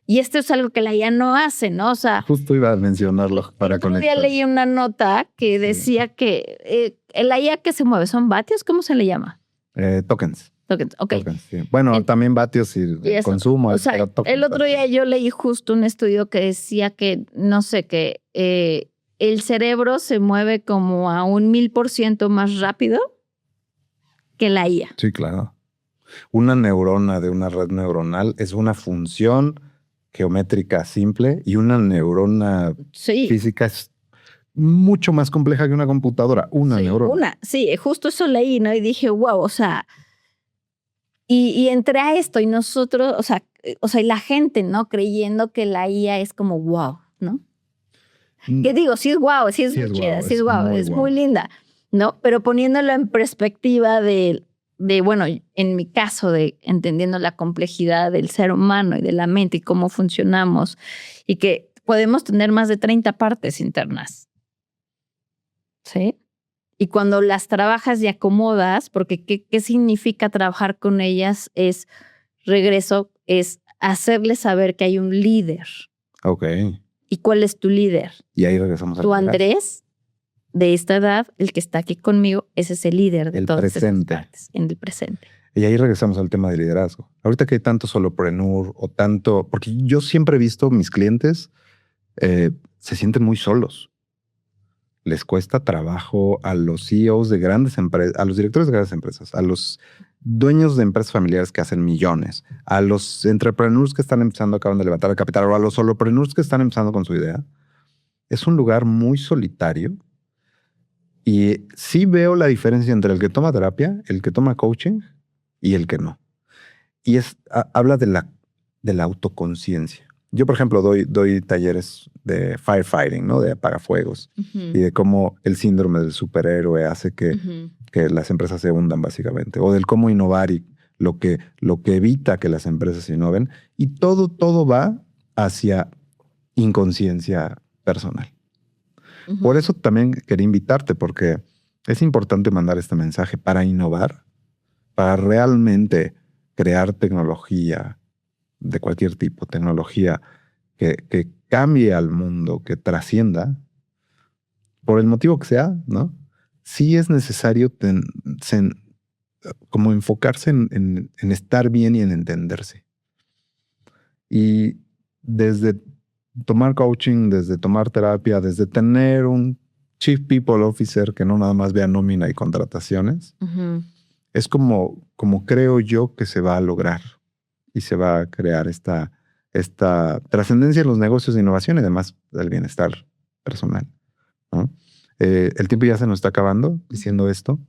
y esto es algo que la IA no hace, ¿no? O sea, justo iba a mencionarlo para conectar. Yo leí una nota que decía que la IA que se mueve, ¿son vatios? ¿Cómo se le llama? Tokens. Tokens, sí. Bueno, también vatios y consumo. O sea, tokens, el otro día yo leí justo un estudio que decía que, no sé, que el cerebro se mueve como a 1000% más rápido que la IA. Sí, claro. Una neurona de una red neuronal es una función geométrica simple y una neurona física es mucho más compleja que una computadora. Una neurona. Sí, justo eso leí, ¿no? Y dije, wow, o sea, y entré a esto y nosotros, o sea, y la gente, ¿no? Creyendo que la IA es como wow, ¿no? Que digo, sí es wow, sí es muy chida, sí es wow, es muy linda, ¿no? Pero poniéndolo en perspectiva de, bueno, en mi caso, de entendiendo la complejidad del ser humano y de la mente y cómo funcionamos y que podemos tener más de 30 partes internas, ¿sí? Y cuando las trabajas y acomodas, porque ¿qué significa trabajar con ellas? Es hacerles saber que hay un líder. Ok. ¿Y cuál es tu líder? Y ahí regresamos al tu Andrés, de esta edad, el que está aquí conmigo, ese es el líder de todas estas partes, en el presente. Y ahí regresamos al tema de liderazgo. Ahorita que hay tanto solopreneur o tanto... Porque yo siempre he visto mis clientes se sienten muy solos. Les cuesta trabajo a los CEOs de grandes empresas, a los directores de grandes empresas, a los dueños de empresas familiares que hacen millones, a los entrepreneurs que están empezando, acaban de levantar el capital, o a los solopreneurs que están empezando con su idea. Es un lugar muy solitario y sí veo la diferencia entre el que toma terapia, el que toma coaching y el que no. Y habla de la autoconciencia. Yo, por ejemplo, doy talleres de firefighting, ¿no? De apagafuegos. Y de cómo el síndrome del superhéroe hace que las empresas se hundan, básicamente. O del cómo innovar y lo que evita que las empresas innoven. Y todo va hacia inconsciencia personal. Por eso también quería invitarte, porque es importante mandar este mensaje para innovar, para realmente crear tecnología de cualquier tipo, tecnología que cambie al mundo, que trascienda, por el motivo que sea, ¿no? Sí es necesario como enfocarse en estar bien y en entenderse. Y desde tomar coaching, desde tomar terapia, desde tener un Chief People Officer que no nada más vea nómina y contrataciones, es como creo yo que se va a lograr y se va a crear esta trascendencia en los negocios de innovación y además del bienestar personal, ¿no? El tiempo ya se nos está acabando diciendo esto.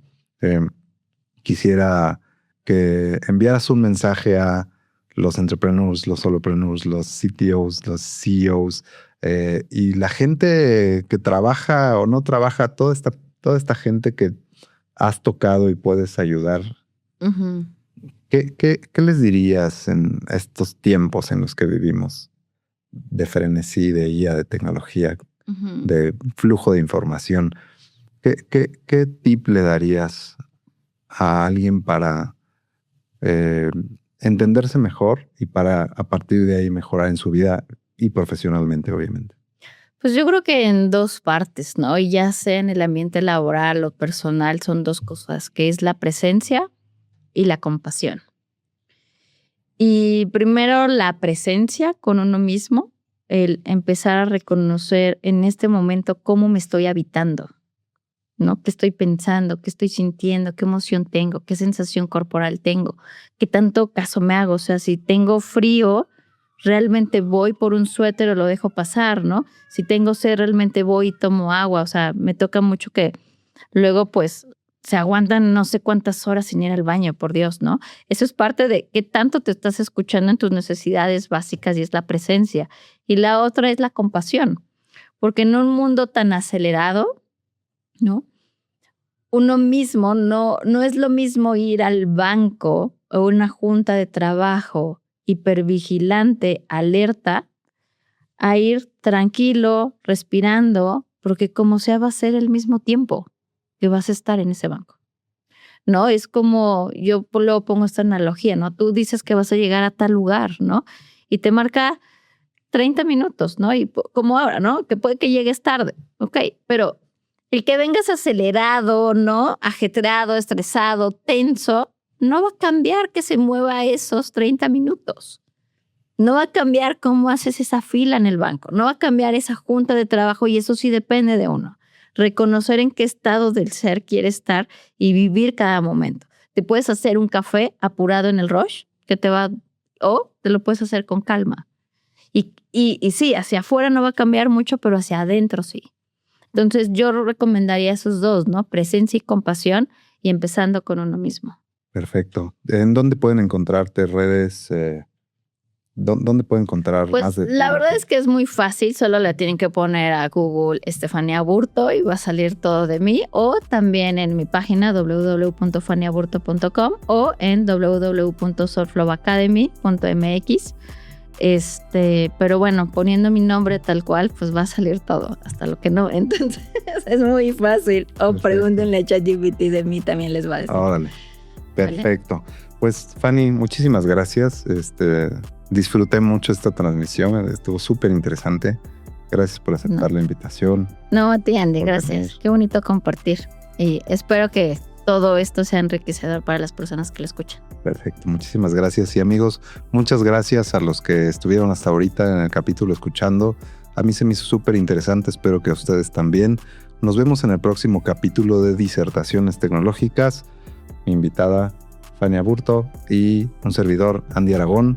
Quisiera que enviaras un mensaje a los entrepreneurs, los solopreneurs, los CTOs, los CEOs y la gente que trabaja o no trabaja, toda esta gente que has tocado y puedes ayudar. ¿Qué les dirías en estos tiempos en los que vivimos de frenesí, de IA, de tecnología, de flujo de información? ¿Qué tip le darías a alguien para entenderse mejor y para a partir de ahí mejorar en su vida y profesionalmente, obviamente? Pues yo creo que en dos partes, ¿no? Y ya sea en el ambiente laboral o personal, son dos cosas, que es la presencia y la compasión. Y primero la presencia con uno mismo, el empezar a reconocer en este momento cómo me estoy habitando, ¿no? ¿Qué estoy pensando? ¿Qué estoy sintiendo? ¿Qué emoción tengo? ¿Qué sensación corporal tengo? ¿Qué tanto caso me hago? O sea, si tengo frío, realmente voy por un suéter o lo dejo pasar, ¿no? Si tengo sed, realmente voy y tomo agua. O sea, me toca mucho que luego pues se aguantan no sé cuántas horas sin ir al baño, por Dios, ¿no? Eso es parte de qué tanto te estás escuchando en tus necesidades básicas y es la presencia. Y la otra es la compasión, porque en un mundo tan acelerado, ¿no? Uno mismo no es lo mismo ir al banco o una junta de trabajo hipervigilante, alerta, a ir tranquilo, respirando, porque como sea va a ser el mismo tiempo que vas a estar en ese banco, ¿no? Es como, yo luego pongo esta analogía, ¿no? Tú dices que vas a llegar a tal lugar, ¿no? Y te marca 30 minutos, ¿no? Y como ahora, ¿no? Que puede que llegues tarde, ok, pero el que vengas acelerado, ¿no? Ajetreado, estresado, tenso, no va a cambiar que se mueva esos 30 minutos. No va a cambiar cómo haces esa fila en el banco. No va a cambiar esa junta de trabajo y eso sí depende de uno. Reconocer en qué estado del ser quiere estar y vivir cada momento. Te puedes hacer un café apurado en el rush o te lo puedes hacer con calma. Y sí, hacia afuera no va a cambiar mucho, pero hacia adentro sí. Entonces yo recomendaría esos dos, ¿no? Presencia y compasión y empezando con uno mismo. Perfecto. ¿En dónde pueden encontrarte redes? ¿Dónde pueden encontrar pues más de la verdad es que es muy fácil, solo le tienen que poner a Google Estefanía Aburto y va a salir todo de mí, o también en mi página www.faniaburto.com o en www.surflowacademy.mx. Pero bueno, poniendo mi nombre tal cual, pues va a salir todo, hasta lo que no. Entonces es muy fácil. O Perfecto. pregúntenle a ChatGPT, de mí también les va a decir. Órale. Perfecto. ¿Vale? Pues Fanny, muchísimas gracias. Disfruté mucho esta transmisión, estuvo súper interesante. Gracias por aceptar la invitación. No, a ti, Andy, gracias. Qué bonito compartir. Y espero que todo esto sea enriquecedor para las personas que lo escuchan. Perfecto, muchísimas gracias. Y amigos, muchas gracias a los que estuvieron hasta ahorita en el capítulo escuchando. A mí se me hizo súper interesante, espero que a ustedes también. Nos vemos en el próximo capítulo de Disertaciones Tecnológicas. Mi invitada, Fanny Aburto, y un servidor, Andy Aragón.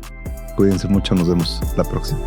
Cuídense mucho, nos vemos la próxima.